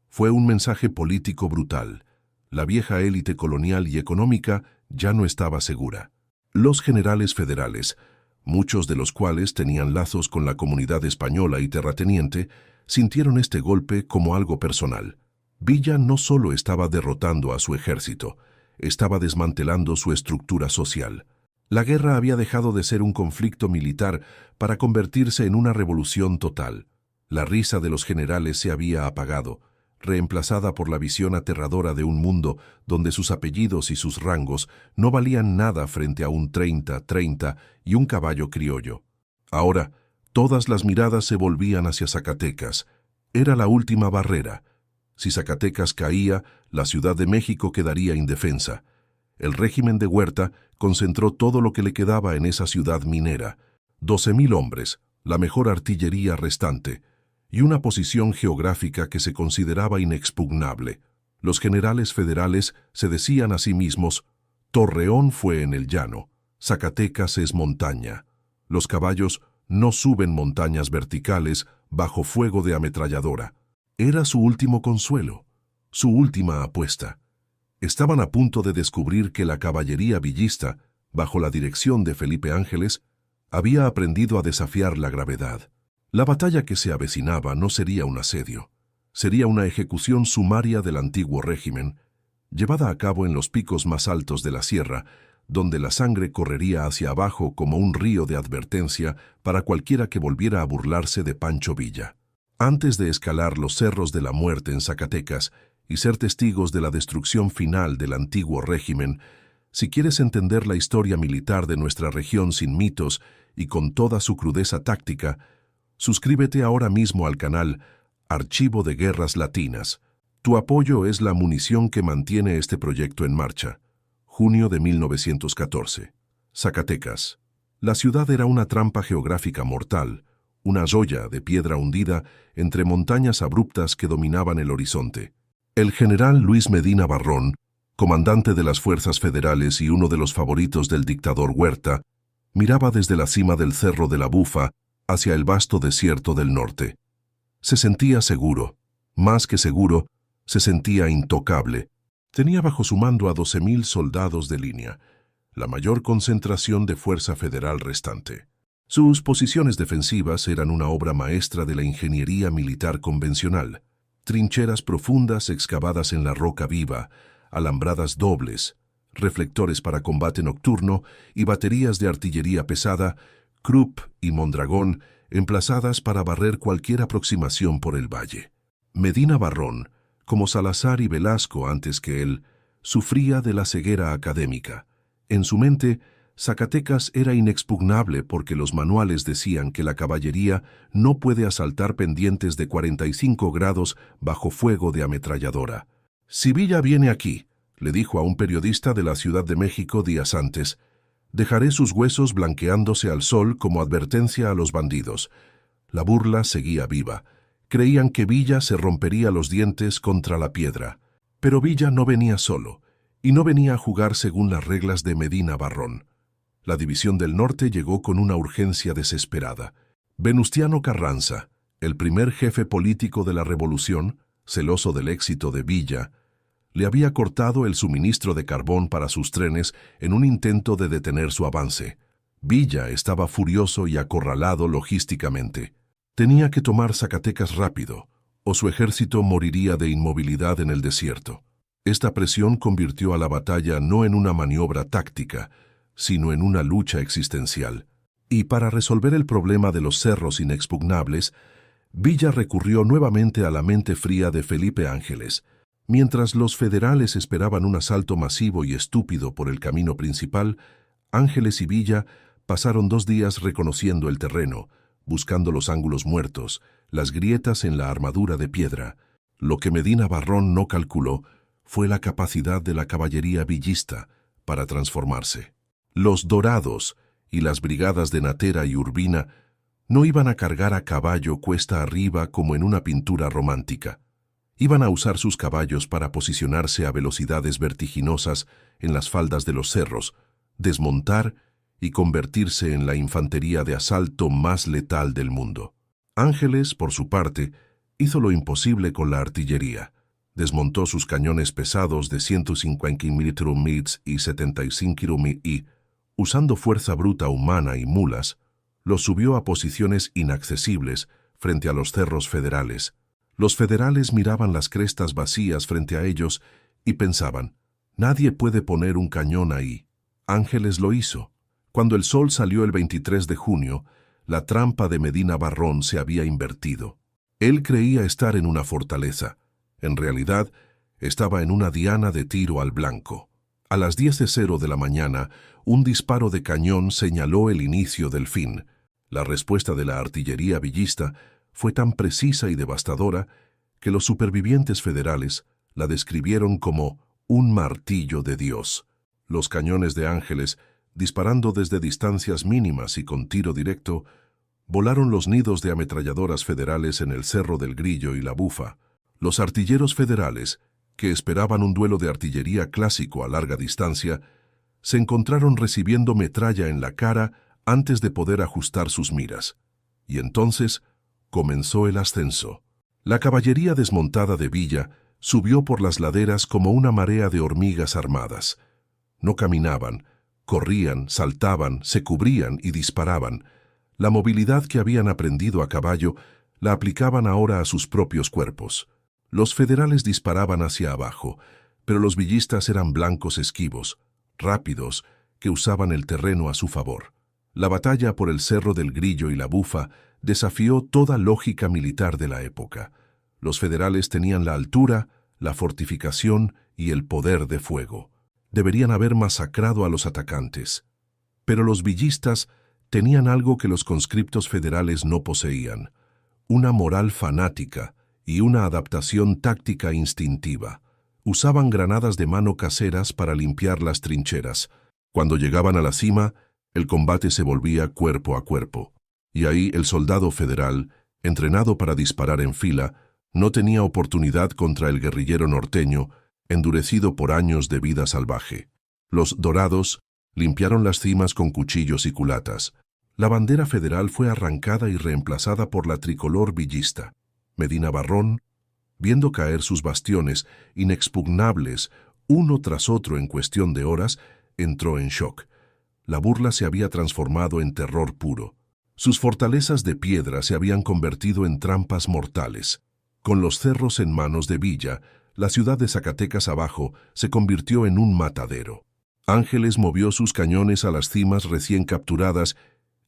Fue un mensaje político brutal. La vieja élite colonial y económica ya no estaba segura. Los generales federales, muchos de los cuales tenían lazos con la comunidad española y terrateniente, sintieron este golpe como algo personal. Villa no solo estaba derrotando a su ejército, estaba desmantelando su estructura social. La guerra había dejado de ser un conflicto militar para convertirse en una revolución total. La risa de los generales se había apagado, reemplazada por la visión aterradora de un mundo donde sus apellidos y sus rangos no valían nada frente a un 30-30 y un caballo criollo. Ahora, todas las miradas se volvían hacia Zacatecas. Era la última barrera. Si Zacatecas caía, la Ciudad de México quedaría indefensa. El régimen de Huerta concentró todo lo que le quedaba en esa ciudad minera, 12.000 hombres, la mejor artillería restante, y una posición geográfica que se consideraba inexpugnable. Los generales federales se decían a sí mismos: Torreón fue en el llano, Zacatecas es montaña. Los caballos no suben montañas verticales bajo fuego de ametralladora. Era su último consuelo, su última apuesta. Estaban a punto de descubrir que la caballería villista, bajo la dirección de Felipe Ángeles, había aprendido a desafiar la gravedad. La batalla que se avecinaba no sería un asedio, sería una ejecución sumaria del antiguo régimen, llevada a cabo en los picos más altos de la sierra, donde la sangre correría hacia abajo como un río de advertencia para cualquiera que volviera a burlarse de Pancho Villa. Antes de escalar los cerros de la muerte en Zacatecas y ser testigos de la destrucción final del antiguo régimen, si quieres entender la historia militar de nuestra región sin mitos y con toda su crudeza táctica, suscríbete ahora mismo al canal Archivo de Guerras Latinas. Tu apoyo es la munición que mantiene este proyecto en marcha. Junio de 1914. Zacatecas. La ciudad era una trampa geográfica mortal, una joya de piedra hundida entre montañas abruptas que dominaban el horizonte. El general Luis Medina Barrón, comandante de las fuerzas federales y uno de los favoritos del dictador Huerta, miraba desde la cima del Cerro de la Bufa hacia el vasto desierto del norte. Se sentía seguro. Más que seguro, se sentía intocable. Tenía bajo su mando a 12.000 soldados de línea, la mayor concentración de fuerza federal restante. Sus posiciones defensivas eran una obra maestra de la ingeniería militar convencional. Trincheras profundas excavadas en la roca viva, alambradas dobles, reflectores para combate nocturno y baterías de artillería pesada, Krupp y Mondragón, emplazadas para barrer cualquier aproximación por el valle. Medina Barrón, como Salazar y Velasco antes que él, sufría de la ceguera académica. En su mente, Zacatecas era inexpugnable porque los manuales decían que la caballería no puede asaltar pendientes de 45 grados bajo fuego de ametralladora. «Si Villa viene aquí», le dijo a un periodista de la Ciudad de México días antes, «dejaré sus huesos blanqueándose al sol como advertencia a los bandidos». La burla seguía viva. Creían que Villa se rompería los dientes contra la piedra. Pero Villa no venía solo, y no venía a jugar según las reglas de Medina Barrón. La División del Norte llegó con una urgencia desesperada. Venustiano Carranza, el primer jefe político de la revolución, celoso del éxito de Villa, le había cortado el suministro de carbón para sus trenes en un intento de detener su avance. Villa estaba furioso y acorralado logísticamente. Tenía que tomar Zacatecas rápido, o su ejército moriría de inmovilidad en el desierto. Esta presión convirtió a la batalla no en una maniobra táctica, sino en una lucha existencial. Y para resolver el problema de los cerros inexpugnables, Villa recurrió nuevamente a la mente fría de Felipe Ángeles. Mientras los federales esperaban un asalto masivo y estúpido por el camino principal, Ángeles y Villa pasaron 2 días reconociendo el terreno, buscando los ángulos muertos, las grietas en la armadura de piedra. Lo que Medina Barrón no calculó fue la capacidad de la caballería villista para transformarse. Los Dorados y las brigadas de Natera y Urbina no iban a cargar a caballo cuesta arriba como en una pintura romántica. Iban a usar sus caballos para posicionarse a velocidades vertiginosas en las faldas de los cerros, desmontar y convertirse en la infantería de asalto más letal del mundo. Ángeles, por su parte, hizo lo imposible con la artillería. Desmontó sus cañones pesados de 150 mm y 75 mm y, usando fuerza bruta humana y mulas, los subió a posiciones inaccesibles frente a los cerros federales. Los federales miraban las crestas vacías frente a ellos y pensaban, nadie puede poner un cañón ahí. Ángeles lo hizo. Cuando el sol salió el 23 de junio, la trampa de Medina Barrón se había invertido. Él creía estar en una fortaleza. En realidad, estaba en una diana de tiro al blanco. A las 10:00 de la mañana, un disparo de cañón señaló el inicio del fin. La respuesta de la artillería villista fue tan precisa y devastadora que los supervivientes federales la describieron como un martillo de Dios. Los cañones de Ángeles, disparando desde distancias mínimas y con tiro directo, volaron los nidos de ametralladoras federales en el Cerro del Grillo y la Bufa. Los artilleros federales, que esperaban un duelo de artillería clásico a larga distancia, se encontraron recibiendo metralla en la cara antes de poder ajustar sus miras. Y entonces comenzó el ascenso. La caballería desmontada de Villa subió por las laderas como una marea de hormigas armadas. No caminaban, corrían, saltaban, se cubrían y disparaban. La movilidad que habían aprendido a caballo la aplicaban ahora a sus propios cuerpos. Los federales disparaban hacia abajo, pero los villistas eran blancos esquivos, rápidos, que usaban el terreno a su favor. La batalla por el Cerro del Grillo y la Bufa desafió toda lógica militar de la época. Los federales tenían la altura, la fortificación y el poder de fuego. Deberían haber masacrado a los atacantes. Pero los villistas tenían algo que los conscriptos federales no poseían: una moral fanática y una adaptación táctica instintiva. Usaban granadas de mano caseras para limpiar las trincheras. Cuando llegaban a la cima, el combate se volvía cuerpo a cuerpo. Y ahí el soldado federal, entrenado para disparar en fila, no tenía oportunidad contra el guerrillero norteño, endurecido por años de vida salvaje. Los Dorados limpiaron las cimas con cuchillos y culatas. La bandera federal fue arrancada y reemplazada por la tricolor villista. Medina Barrón, viendo caer sus bastiones inexpugnables uno tras otro en cuestión de horas, entró en shock. La burla se había transformado en terror puro. Sus fortalezas de piedra se habían convertido en trampas mortales. Con los cerros en manos de Villa, la ciudad de Zacatecas abajo se convirtió en un matadero. Ángeles movió sus cañones a las cimas recién capturadas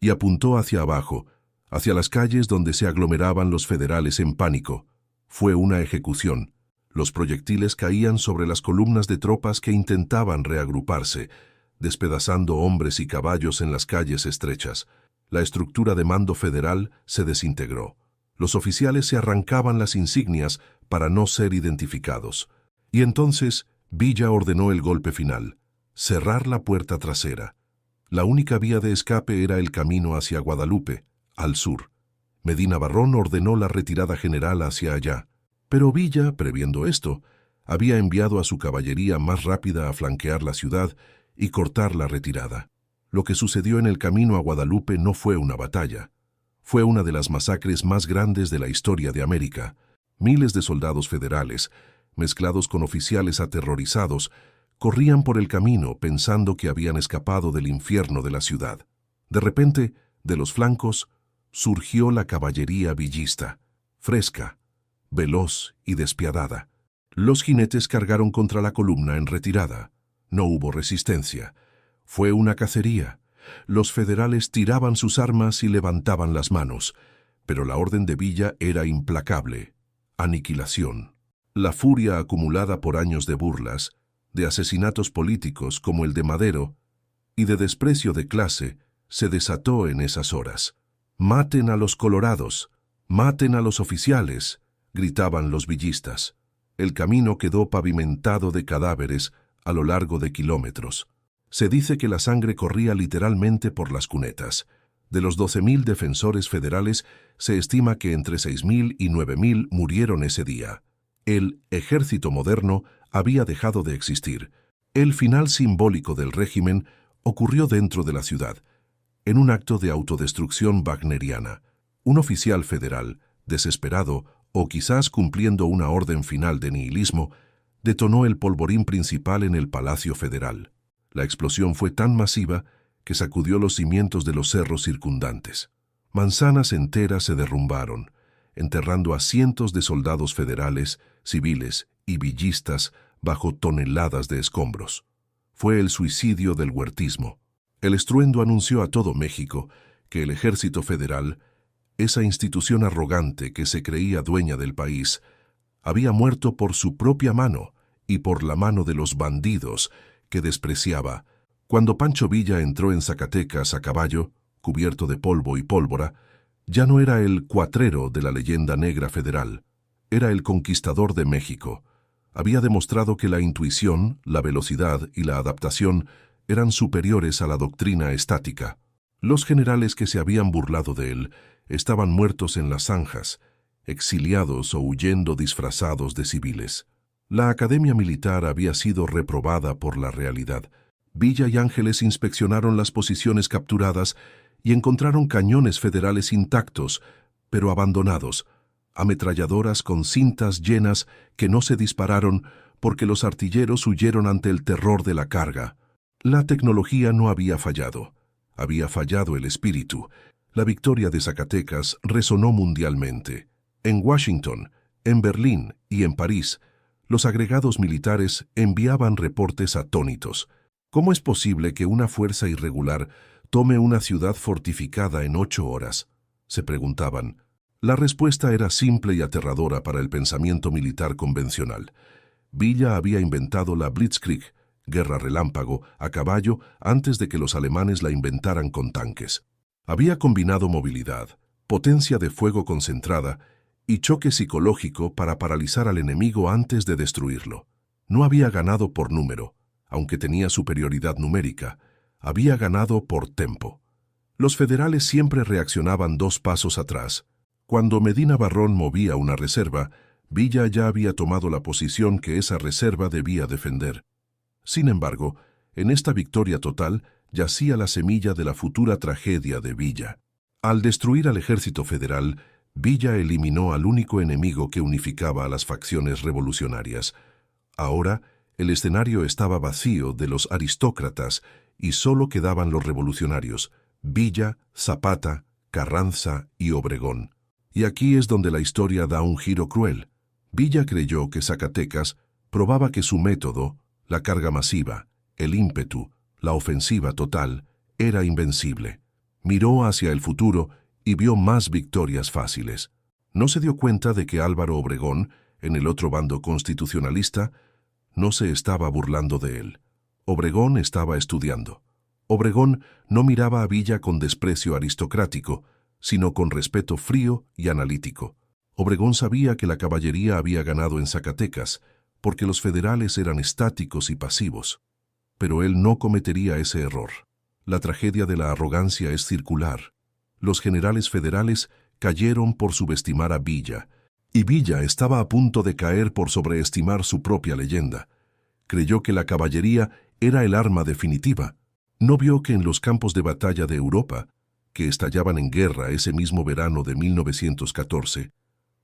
y apuntó hacia abajo, hacia las calles donde se aglomeraban los federales en pánico. Fue una ejecución. Los proyectiles caían sobre las columnas de tropas que intentaban reagruparse, despedazando hombres y caballos en las calles estrechas. La estructura de mando federal se desintegró. Los oficiales se arrancaban las insignias para no ser identificados. Y entonces Villa ordenó el golpe final: cerrar la puerta trasera. La única vía de escape era el camino hacia Guadalupe, al sur. Medina Barrón ordenó la retirada general hacia allá. Pero Villa, previendo esto, había enviado a su caballería más rápida a flanquear la ciudad y cortar la retirada. Lo que sucedió en el camino a Guadalupe no fue una batalla. Fue una de las masacres más grandes de la historia de América. Miles de soldados federales, mezclados con oficiales aterrorizados, corrían por el camino pensando que habían escapado del infierno de la ciudad. De repente, de los flancos, surgió la caballería villista, fresca, veloz y despiadada. Los jinetes cargaron contra la columna en retirada. No hubo resistencia. Fue una cacería. Los federales tiraban sus armas y levantaban las manos, pero la orden de Villa era implacable: aniquilación. La furia acumulada por años de burlas, de asesinatos políticos como el de Madero y de desprecio de clase, se desató en esas horas. «Maten a los colorados, maten a los oficiales», gritaban los villistas. El camino quedó pavimentado de cadáveres a lo largo de kilómetros. Se dice que la sangre corría literalmente por las cunetas. De los 12.000 defensores federales, se estima que entre 6.000 y 9.000 murieron ese día. El ejército moderno había dejado de existir. El final simbólico del régimen ocurrió dentro de la ciudad, en un acto de autodestrucción wagneriana. Un oficial federal, desesperado o quizás cumpliendo una orden final de nihilismo, detonó el polvorín principal en el Palacio Federal. La explosión fue tan masiva que sacudió los cimientos de los cerros circundantes. Manzanas enteras se derrumbaron, enterrando a cientos de soldados federales, civiles y villistas bajo toneladas de escombros. Fue el suicidio del huertismo. El estruendo anunció a todo México que el Ejército Federal, esa institución arrogante que se creía dueña del país, había muerto por su propia mano y por la mano de los bandidos que despreciaba. Cuando Pancho Villa entró en Zacatecas a caballo, cubierto de polvo y pólvora, ya no era el cuatrero de la leyenda negra federal, era el conquistador de México. Había demostrado que la intuición, la velocidad y la adaptación eran superiores a la doctrina estática. Los generales que se habían burlado de él estaban muertos en las zanjas, exiliados o huyendo disfrazados de civiles. La academia militar había sido reprobada por la realidad. Villa y Ángeles inspeccionaron las posiciones capturadas y encontraron cañones federales intactos, pero abandonados, ametralladoras con cintas llenas que no se dispararon porque los artilleros huyeron ante el terror de la carga. La tecnología no había fallado el espíritu. La victoria de Zacatecas resonó mundialmente. En Washington, en Berlín y en París, los agregados militares enviaban reportes atónitos. ¿Cómo es posible que una fuerza irregular tome una ciudad fortificada en 8 horas? Se preguntaban. La respuesta era simple y aterradora para el pensamiento militar convencional. Villa había inventado la Blitzkrieg, guerra relámpago, a caballo antes de que los alemanes la inventaran con tanques. Había combinado movilidad, potencia de fuego concentrada y choque psicológico para paralizar al enemigo antes de destruirlo. No había ganado por número, aunque tenía superioridad numérica, había ganado por tempo. Los federales siempre reaccionaban 2 pasos atrás. Cuando Medina Barrón movía una reserva, Villa ya había tomado la posición que esa reserva debía defender. Sin embargo, en esta victoria total yacía la semilla de la futura tragedia de Villa. Al destruir al ejército federal, Villa eliminó al único enemigo que unificaba a las facciones revolucionarias. Ahora, el escenario estaba vacío de los aristócratas y solo quedaban los revolucionarios: Villa, Zapata, Carranza y Obregón. Y aquí es donde la historia da un giro cruel. Villa creyó que Zacatecas probaba que su método, la carga masiva, el ímpetu, la ofensiva total, era invencible. Miró hacia el futuro y vio más victorias fáciles. No se dio cuenta de que Álvaro Obregón, en el otro bando constitucionalista, no se estaba burlando de él. Obregón estaba estudiando. Obregón no miraba a Villa con desprecio aristocrático, sino con respeto frío y analítico. Obregón sabía que la caballería había ganado en Zacatecas, porque los federales eran estáticos y pasivos. Pero él no cometería ese error. La tragedia de la arrogancia es circular. Los generales federales cayeron por subestimar a Villa, y Villa estaba a punto de caer por sobreestimar su propia leyenda. Creyó que la caballería era el arma definitiva. No vio que en los campos de batalla de Europa, que estallaban en guerra ese mismo verano de 1914,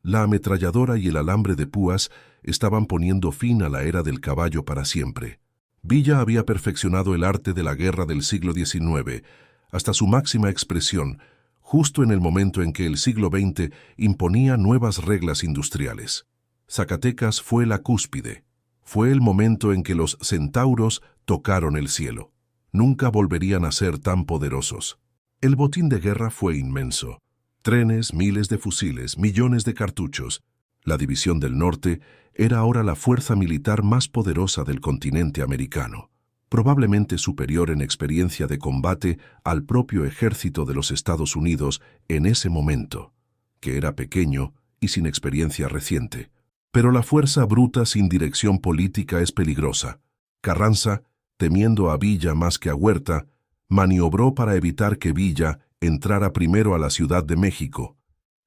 la ametralladora y el alambre de púas estaban poniendo fin a la era del caballo para siempre. Villa había perfeccionado el arte de la guerra del siglo XIX hasta su máxima expresión, justo en el momento en que el siglo XX imponía nuevas reglas industriales. Zacatecas fue la cúspide. Fue el momento en que los centauros tocaron el cielo. Nunca volverían a ser tan poderosos. El botín de guerra fue inmenso. Trenes, miles de fusiles, millones de cartuchos. La División del Norte era ahora la fuerza militar más poderosa del continente americano, probablemente superior en experiencia de combate al propio ejército de los Estados Unidos en ese momento, que era pequeño y sin experiencia reciente. Pero la fuerza bruta sin dirección política es peligrosa. Carranza, temiendo a Villa más que a Huerta, maniobró para evitar que Villa entrara primero a la Ciudad de México.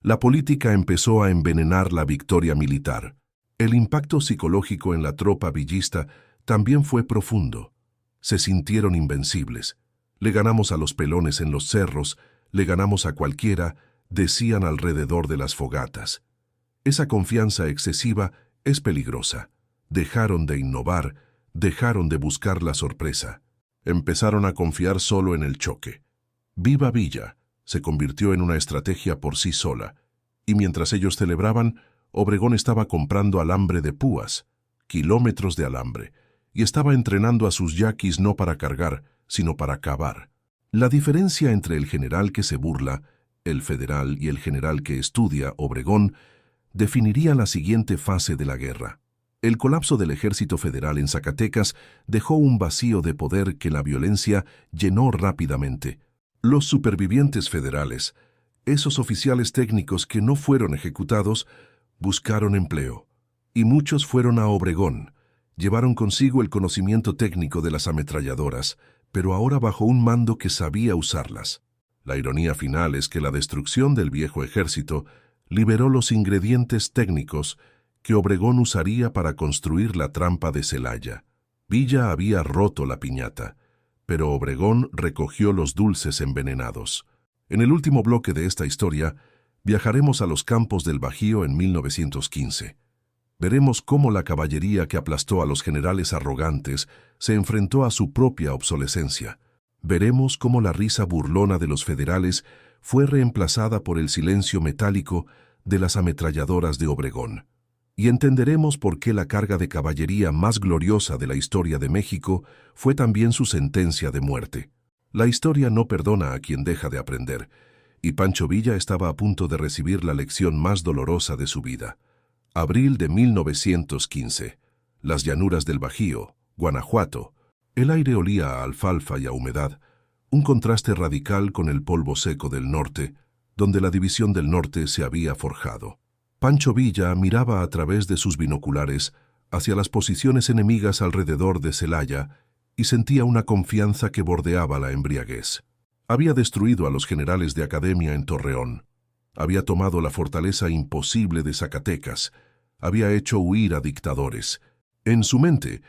La política empezó a envenenar la victoria militar. El impacto psicológico en la tropa villista también fue profundo. Se sintieron invencibles. Le ganamos a los pelones en los cerros, le ganamos a cualquiera, decían alrededor de las fogatas. Esa confianza excesiva es peligrosa. Dejaron de innovar, dejaron de buscar la sorpresa. Empezaron a confiar solo en el choque. Viva Villa se convirtió en una estrategia por sí sola, y mientras ellos celebraban, Obregón estaba comprando alambre de púas, kilómetros de alambre, y estaba entrenando a sus yaquis no para cargar, sino para cavar. La diferencia entre el general que se burla, el federal, y el general que estudia, Obregón, definiría la siguiente fase de la guerra. El colapso del ejército federal en Zacatecas dejó un vacío de poder que la violencia llenó rápidamente. Los supervivientes federales, esos oficiales técnicos que no fueron ejecutados, buscaron empleo, y muchos fueron a Obregón. Llevaron consigo el conocimiento técnico de las ametralladoras, pero ahora bajo un mando que sabía usarlas. La ironía final es que la destrucción del viejo ejército liberó los ingredientes técnicos que Obregón usaría para construir la trampa de Celaya. Villa había roto la piñata, pero Obregón recogió los dulces envenenados. En el último bloque de esta historia, viajaremos a los campos del Bajío en 1915. Veremos cómo la caballería que aplastó a los generales arrogantes se enfrentó a su propia obsolescencia. Veremos cómo la risa burlona de los federales fue reemplazada por el silencio metálico de las ametralladoras de Obregón. Y entenderemos por qué la carga de caballería más gloriosa de la historia de México fue también su sentencia de muerte. La historia no perdona a quien deja de aprender, y Pancho Villa estaba a punto de recibir la lección más dolorosa de su vida. Abril de 1915. Las llanuras del Bajío, Guanajuato. El aire olía a alfalfa y a humedad, un contraste radical con el polvo seco del norte, donde la División del Norte se había forjado. Pancho Villa miraba a través de sus binoculares hacia las posiciones enemigas alrededor de Celaya y sentía una confianza que bordeaba la embriaguez. Había destruido a los generales de academia en Torreón. Había tomado la fortaleza imposible de Zacatecas. Había hecho huir a dictadores. En su mente,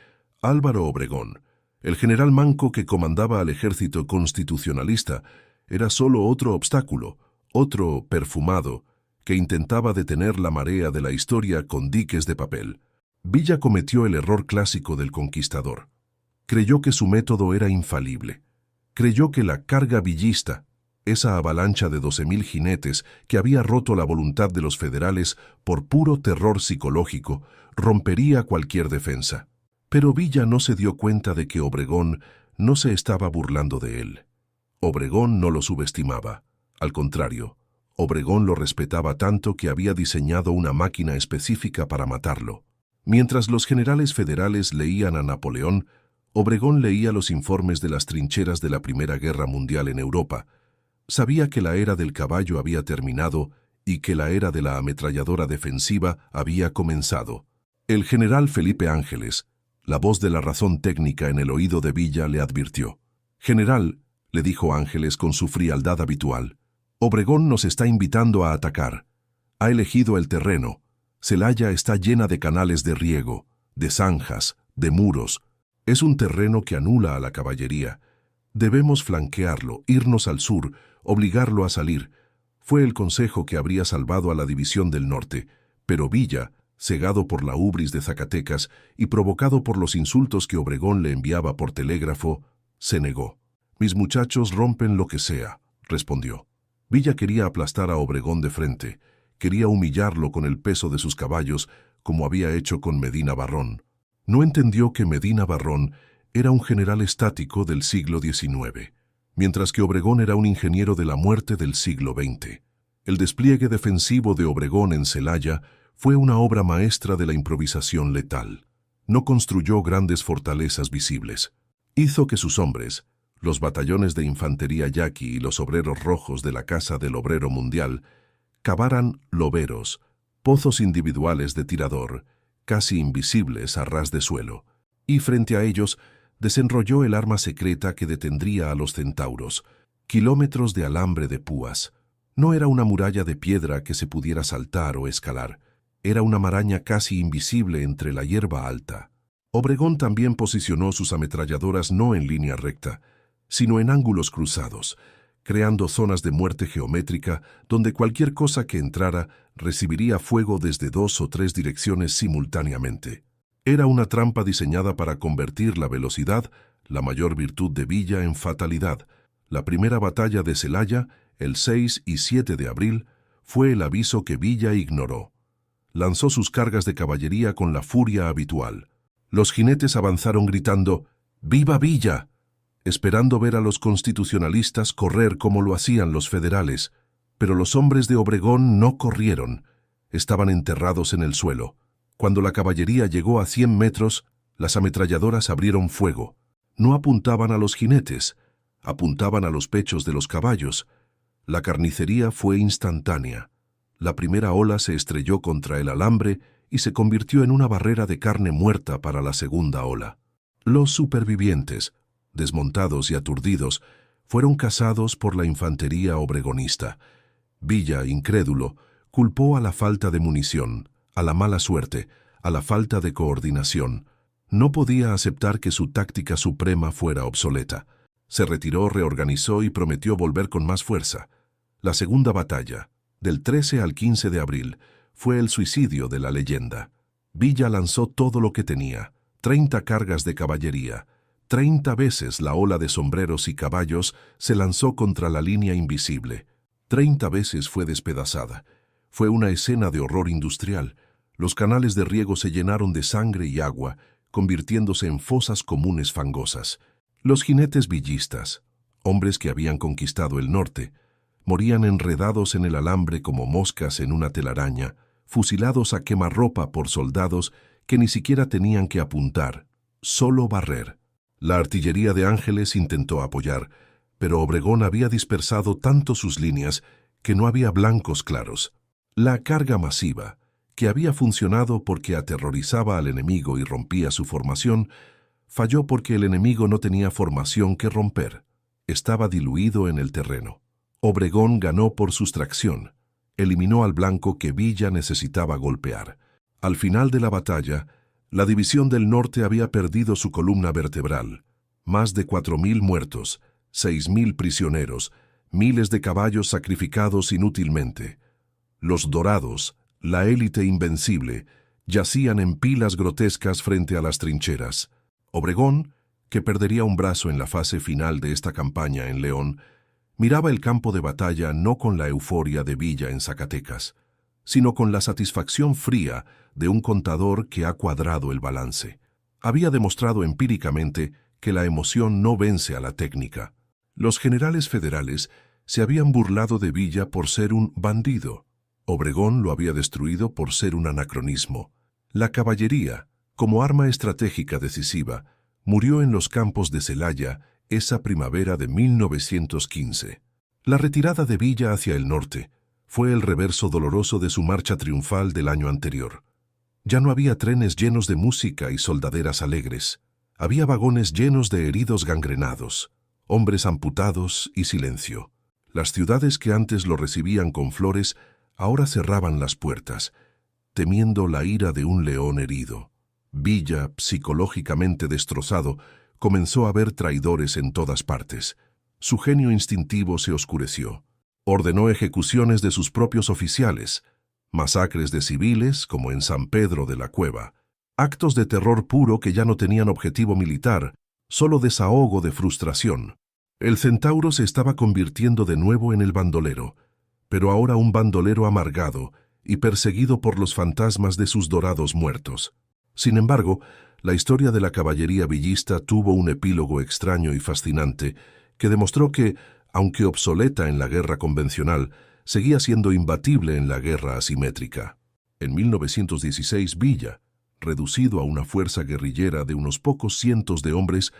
Álvaro Obregón, el general manco que comandaba al ejército constitucionalista, era solo otro obstáculo, otro perfumado, que intentaba detener la marea de la historia con diques de papel. Villa cometió el error clásico del conquistador. Creyó que su método era infalible. Creyó que la carga villista, esa avalancha de 12.000 jinetes que había roto la voluntad de los federales por puro terror psicológico, rompería cualquier defensa. Pero Villa no se dio cuenta de que Obregón no se estaba burlando de él. Obregón no lo subestimaba. Al contrario, Obregón lo respetaba tanto que había diseñado una máquina específica para matarlo. Mientras los generales federales leían a Napoleón, Obregón leía los informes de las trincheras de la Primera Guerra Mundial en Europa. Sabía que la era del caballo había terminado y que la era de la ametralladora defensiva había comenzado. El general Felipe Ángeles, la voz de la razón técnica en el oído de Villa, le advirtió. «General», le dijo Ángeles con su frialdad habitual, «Obregón nos está invitando a atacar. Ha elegido el terreno. Celaya está llena de canales de riego, de zanjas, de muros. Es un terreno que anula a la caballería. Debemos flanquearlo, irnos al sur, obligarlo a salir». Fue el consejo que habría salvado a la División del Norte, pero Villa, cegado por la ubris de Zacatecas y provocado por los insultos que Obregón le enviaba por telégrafo, se negó. «Mis muchachos rompen lo que sea», respondió. Villa quería aplastar a Obregón de frente, quería humillarlo con el peso de sus caballos, como había hecho con Medina Barrón. No entendió que Medina Barrón era un general estático del siglo XIX, mientras que Obregón era un ingeniero de la muerte del siglo XX. El despliegue defensivo de Obregón en Celaya fue una obra maestra de la improvisación letal. No construyó grandes fortalezas visibles. Hizo que sus hombres, los batallones de infantería yaqui y los obreros rojos de la Casa del Obrero Mundial, cavaran loberos, pozos individuales de tirador, casi invisibles a ras de suelo, y frente a ellos desenrolló el arma secreta que detendría a los centauros, kilómetros de alambre de púas. No era una muralla de piedra que se pudiera saltar o escalar, era una maraña casi invisible entre la hierba alta. Obregón también posicionó sus ametralladoras no en línea recta, sino en ángulos cruzados, creando zonas de muerte geométrica donde cualquier cosa que entrara recibiría fuego desde 2 o 3 direcciones simultáneamente. Era una trampa diseñada para convertir la velocidad, la mayor virtud de Villa, en fatalidad. La primera batalla de Celaya, el 6 y 7 de abril, fue el aviso que Villa ignoró. Lanzó sus cargas de caballería con la furia habitual. Los jinetes avanzaron gritando «¡Viva Villa!», esperando ver a los constitucionalistas correr como lo hacían los federales. Pero los hombres de Obregón no corrieron. Estaban enterrados en el suelo. Cuando la caballería llegó a 100 metros, las ametralladoras abrieron fuego. No apuntaban a los jinetes, apuntaban a los pechos de los caballos. La carnicería fue instantánea. La primera ola se estrelló contra el alambre y se convirtió en una barrera de carne muerta para la segunda ola. Los supervivientes, desmontados y aturdidos, fueron cazados por la infantería obregonista. Villa, incrédulo, culpó a la falta de munición, a la mala suerte, a la falta de coordinación. No podía aceptar que su táctica suprema fuera obsoleta. Se retiró, reorganizó y prometió volver con más fuerza. La segunda batalla, del 13 al 15 de abril, fue el suicidio de la leyenda. Villa lanzó todo lo que tenía, 30 cargas de caballería. 30 veces la ola de sombreros y caballos se lanzó contra la línea invisible. 30 veces fue despedazada. Fue una escena de horror industrial. Los canales de riego se llenaron de sangre y agua, convirtiéndose en fosas comunes fangosas. Los jinetes villistas, hombres que habían conquistado el norte, morían enredados en el alambre como moscas en una telaraña, fusilados a quemarropa por soldados que ni siquiera tenían que apuntar, solo barrer. La artillería de Ángeles intentó apoyar, pero Obregón había dispersado tanto sus líneas que no había blancos claros. La carga masiva, que había funcionado porque aterrorizaba al enemigo y rompía su formación, falló porque el enemigo no tenía formación que romper. Estaba diluido en el terreno. Obregón ganó por sustracción. Eliminó al blanco que Villa necesitaba golpear. Al final de la batalla, la División del Norte había perdido su columna vertebral. Más de 4.000 muertos, 6.000 prisioneros, miles de caballos sacrificados inútilmente. Los dorados, la élite invencible, yacían en pilas grotescas frente a las trincheras. Obregón, que perdería un brazo en la fase final de esta campaña en León, miraba el campo de batalla no con la euforia de Villa en Zacatecas, sino con la satisfacción fría de un contador que ha cuadrado el balance. Había demostrado empíricamente que la emoción no vence a la técnica. Los generales federales se habían burlado de Villa por ser un bandido. Obregón lo había destruido por ser un anacronismo. La caballería, como arma estratégica decisiva, murió en los campos de Celaya esa primavera de 1915. La retirada de Villa hacia el norte fue el reverso doloroso de su marcha triunfal del año anterior. Ya no había trenes llenos de música y soldaderas alegres. Había vagones llenos de heridos gangrenados, hombres amputados y silencio. Las ciudades que antes lo recibían con flores ahora cerraban las puertas, temiendo la ira de un león herido. Villa, psicológicamente destrozado, comenzó a ver traidores en todas partes. Su genio instintivo se oscureció. Ordenó ejecuciones de sus propios oficiales, masacres de civiles, como en San Pedro de la Cueva, actos de terror puro que ya no tenían objetivo militar, solo desahogo de frustración. El centauro se estaba convirtiendo de nuevo en el bandolero, pero ahora un bandolero amargado y perseguido por los fantasmas de sus dorados muertos. Sin embargo, la historia de la caballería villista tuvo un epílogo extraño y fascinante que demostró que, aunque obsoleta en la guerra convencional, seguía siendo imbatible en la guerra asimétrica. En 1916, Villa, reducido a una fuerza guerrillera de unos pocos cientos de hombres,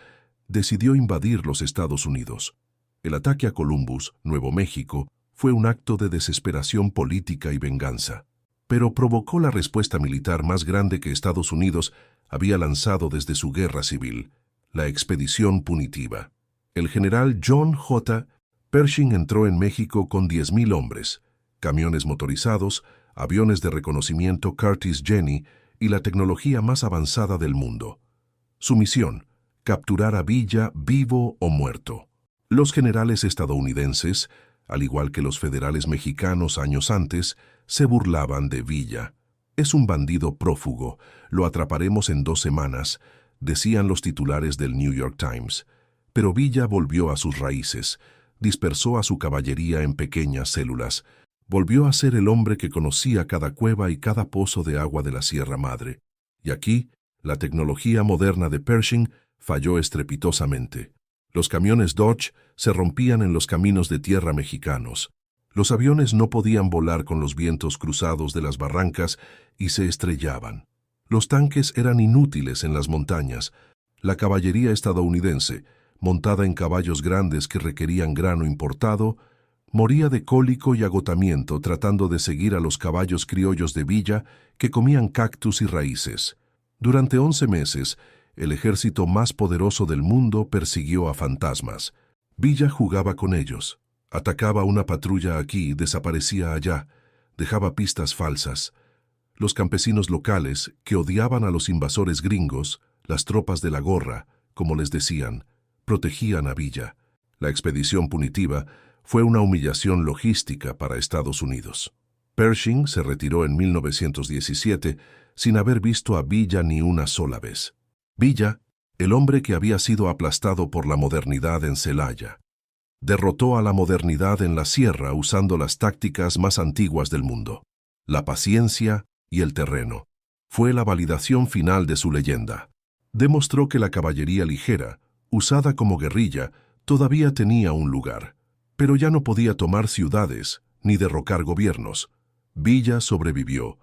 decidió invadir los Estados Unidos. El ataque a Columbus, Nuevo México, fue un acto de desesperación política y venganza, pero provocó la respuesta militar más grande que Estados Unidos había lanzado desde su guerra civil, la expedición punitiva. El general John J. Pershing entró en México con 10,000 hombres, camiones motorizados, aviones de reconocimiento Curtiss-Jenny y la tecnología más avanzada del mundo. Su misión: capturar a Villa vivo o muerto. Los generales estadounidenses, al igual que los federales mexicanos años antes, se burlaban de Villa. «Es un bandido prófugo, lo atraparemos en 2 semanas», decían los titulares del New York Times. Pero Villa volvió a sus raíces, dispersó a su caballería en pequeñas células, volvió a ser el hombre que conocía cada cueva y cada pozo de agua de la Sierra Madre. Y aquí, la tecnología moderna de Pershing falló estrepitosamente. Los camiones Dodge se rompían en los caminos de tierra mexicanos. Los aviones no podían volar con los vientos cruzados de las barrancas y se estrellaban. Los tanques eran inútiles en las montañas. La caballería estadounidense, montada en caballos grandes que requerían grano importado, moría de cólico y agotamiento tratando de seguir a los caballos criollos de Villa que comían cactus y raíces. Durante 11 meses, el ejército más poderoso del mundo persiguió a fantasmas. Villa jugaba con ellos. Atacaba una patrulla aquí, desaparecía allá, dejaba pistas falsas. Los campesinos locales, que odiaban a los invasores gringos, las tropas de la gorra, como les decían, protegían a Villa. La expedición punitiva fue una humillación logística para Estados Unidos. Pershing se retiró en 1917 sin haber visto a Villa ni una sola vez. Villa, el hombre que había sido aplastado por la modernidad en Celaya, derrotó a la modernidad en la sierra usando las tácticas más antiguas del mundo, la paciencia y el terreno. Fue la validación final de su leyenda. Demostró que la caballería ligera, usada como guerrilla, todavía tenía un lugar, pero ya no podía tomar ciudades ni derrocar gobiernos. Villa sobrevivió,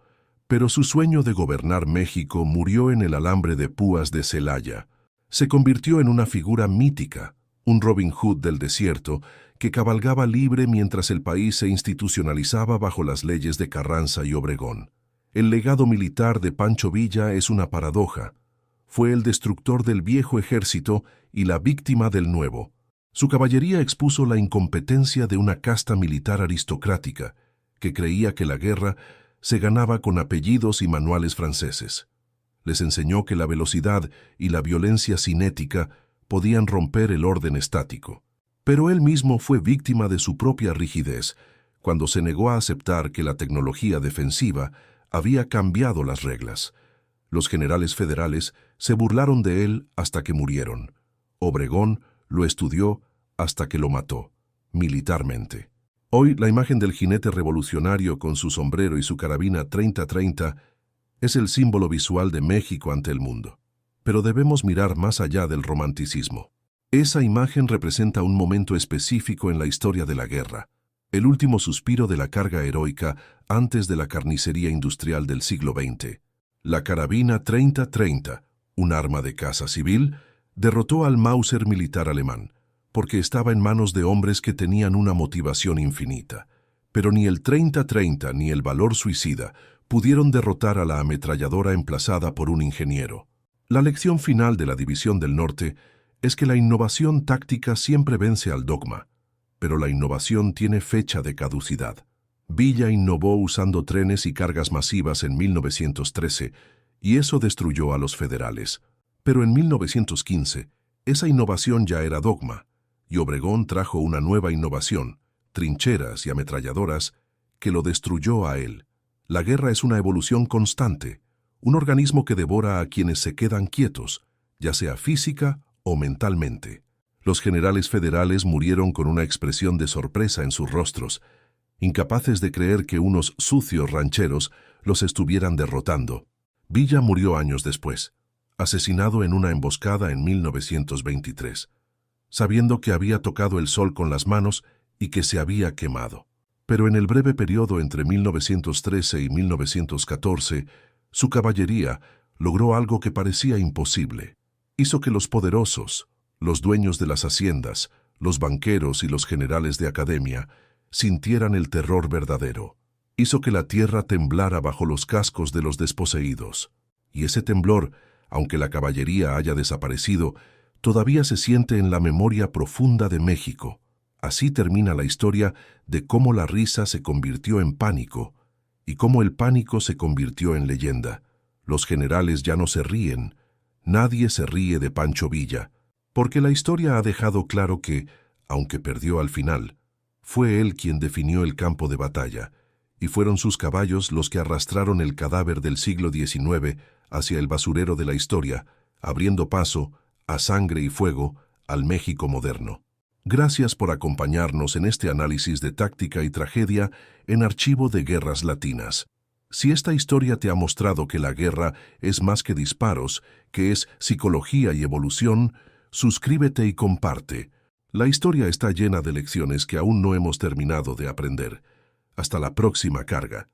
pero su sueño de gobernar México murió en el alambre de púas de Celaya. Se convirtió en una figura mítica, un Robin Hood del desierto que cabalgaba libre mientras el país se institucionalizaba bajo las leyes de Carranza y Obregón. El legado militar de Pancho Villa es una paradoja. Fue el destructor del viejo ejército y la víctima del nuevo. Su caballería expuso la incompetencia de una casta militar aristocrática, que creía que la guerra se ganaba con apellidos y manuales franceses. Les enseñó que la velocidad y la violencia cinética podían romper el orden estático. Pero él mismo fue víctima de su propia rigidez, cuando se negó a aceptar que la tecnología defensiva había cambiado las reglas. Los generales federales se burlaron de él hasta que murieron. Obregón lo estudió hasta que lo mató, militarmente. Hoy, la imagen del jinete revolucionario con su sombrero y su carabina 30-30 es el símbolo visual de México ante el mundo. Pero debemos mirar más allá del romanticismo. Esa imagen representa un momento específico en la historia de la guerra, el último suspiro de la carga heroica antes de la carnicería industrial del siglo XX. La carabina 30-30, un arma de caza civil, derrotó al Mauser militar alemán, porque estaba en manos de hombres que tenían una motivación infinita. Pero ni el 30-30 ni el valor suicida pudieron derrotar a la ametralladora emplazada por un ingeniero. La lección final de la División del Norte es que la innovación táctica siempre vence al dogma, pero la innovación tiene fecha de caducidad. Villa innovó usando trenes y cargas masivas en 1913, y eso destruyó a los federales. Pero en 1915, esa innovación ya era dogma, y Obregón trajo una nueva innovación, trincheras y ametralladoras, que lo destruyó a él. La guerra es una evolución constante, un organismo que devora a quienes se quedan quietos, ya sea física o mentalmente. Los generales federales murieron con una expresión de sorpresa en sus rostros, incapaces de creer que unos sucios rancheros los estuvieran derrotando. Villa murió años después, asesinado en una emboscada en 1923, sabiendo que había tocado el sol con las manos y que se había quemado. Pero en el breve periodo entre 1913 y 1914, su caballería logró algo que parecía imposible. Hizo que los poderosos, los dueños de las haciendas, los banqueros y los generales de academia sintieran el terror verdadero. Hizo que la tierra temblara bajo los cascos de los desposeídos. Y ese temblor, aunque la caballería haya desaparecido, todavía se siente en la memoria profunda de México. Así termina la historia de cómo la risa se convirtió en pánico y cómo el pánico se convirtió en leyenda. Los generales ya no se ríen. Nadie se ríe de Pancho Villa, porque la historia ha dejado claro que, aunque perdió al final, fue él quien definió el campo de batalla, y fueron sus caballos los que arrastraron el cadáver del siglo XIX hacia el basurero de la historia, abriendo paso, a sangre y fuego, al México moderno. Gracias por acompañarnos en este análisis de táctica y tragedia en Archivo de Guerras Latinas. Si esta historia te ha mostrado que la guerra es más que disparos, que es psicología y evolución, suscríbete y comparte. La historia está llena de lecciones que aún no hemos terminado de aprender. Hasta la próxima carga.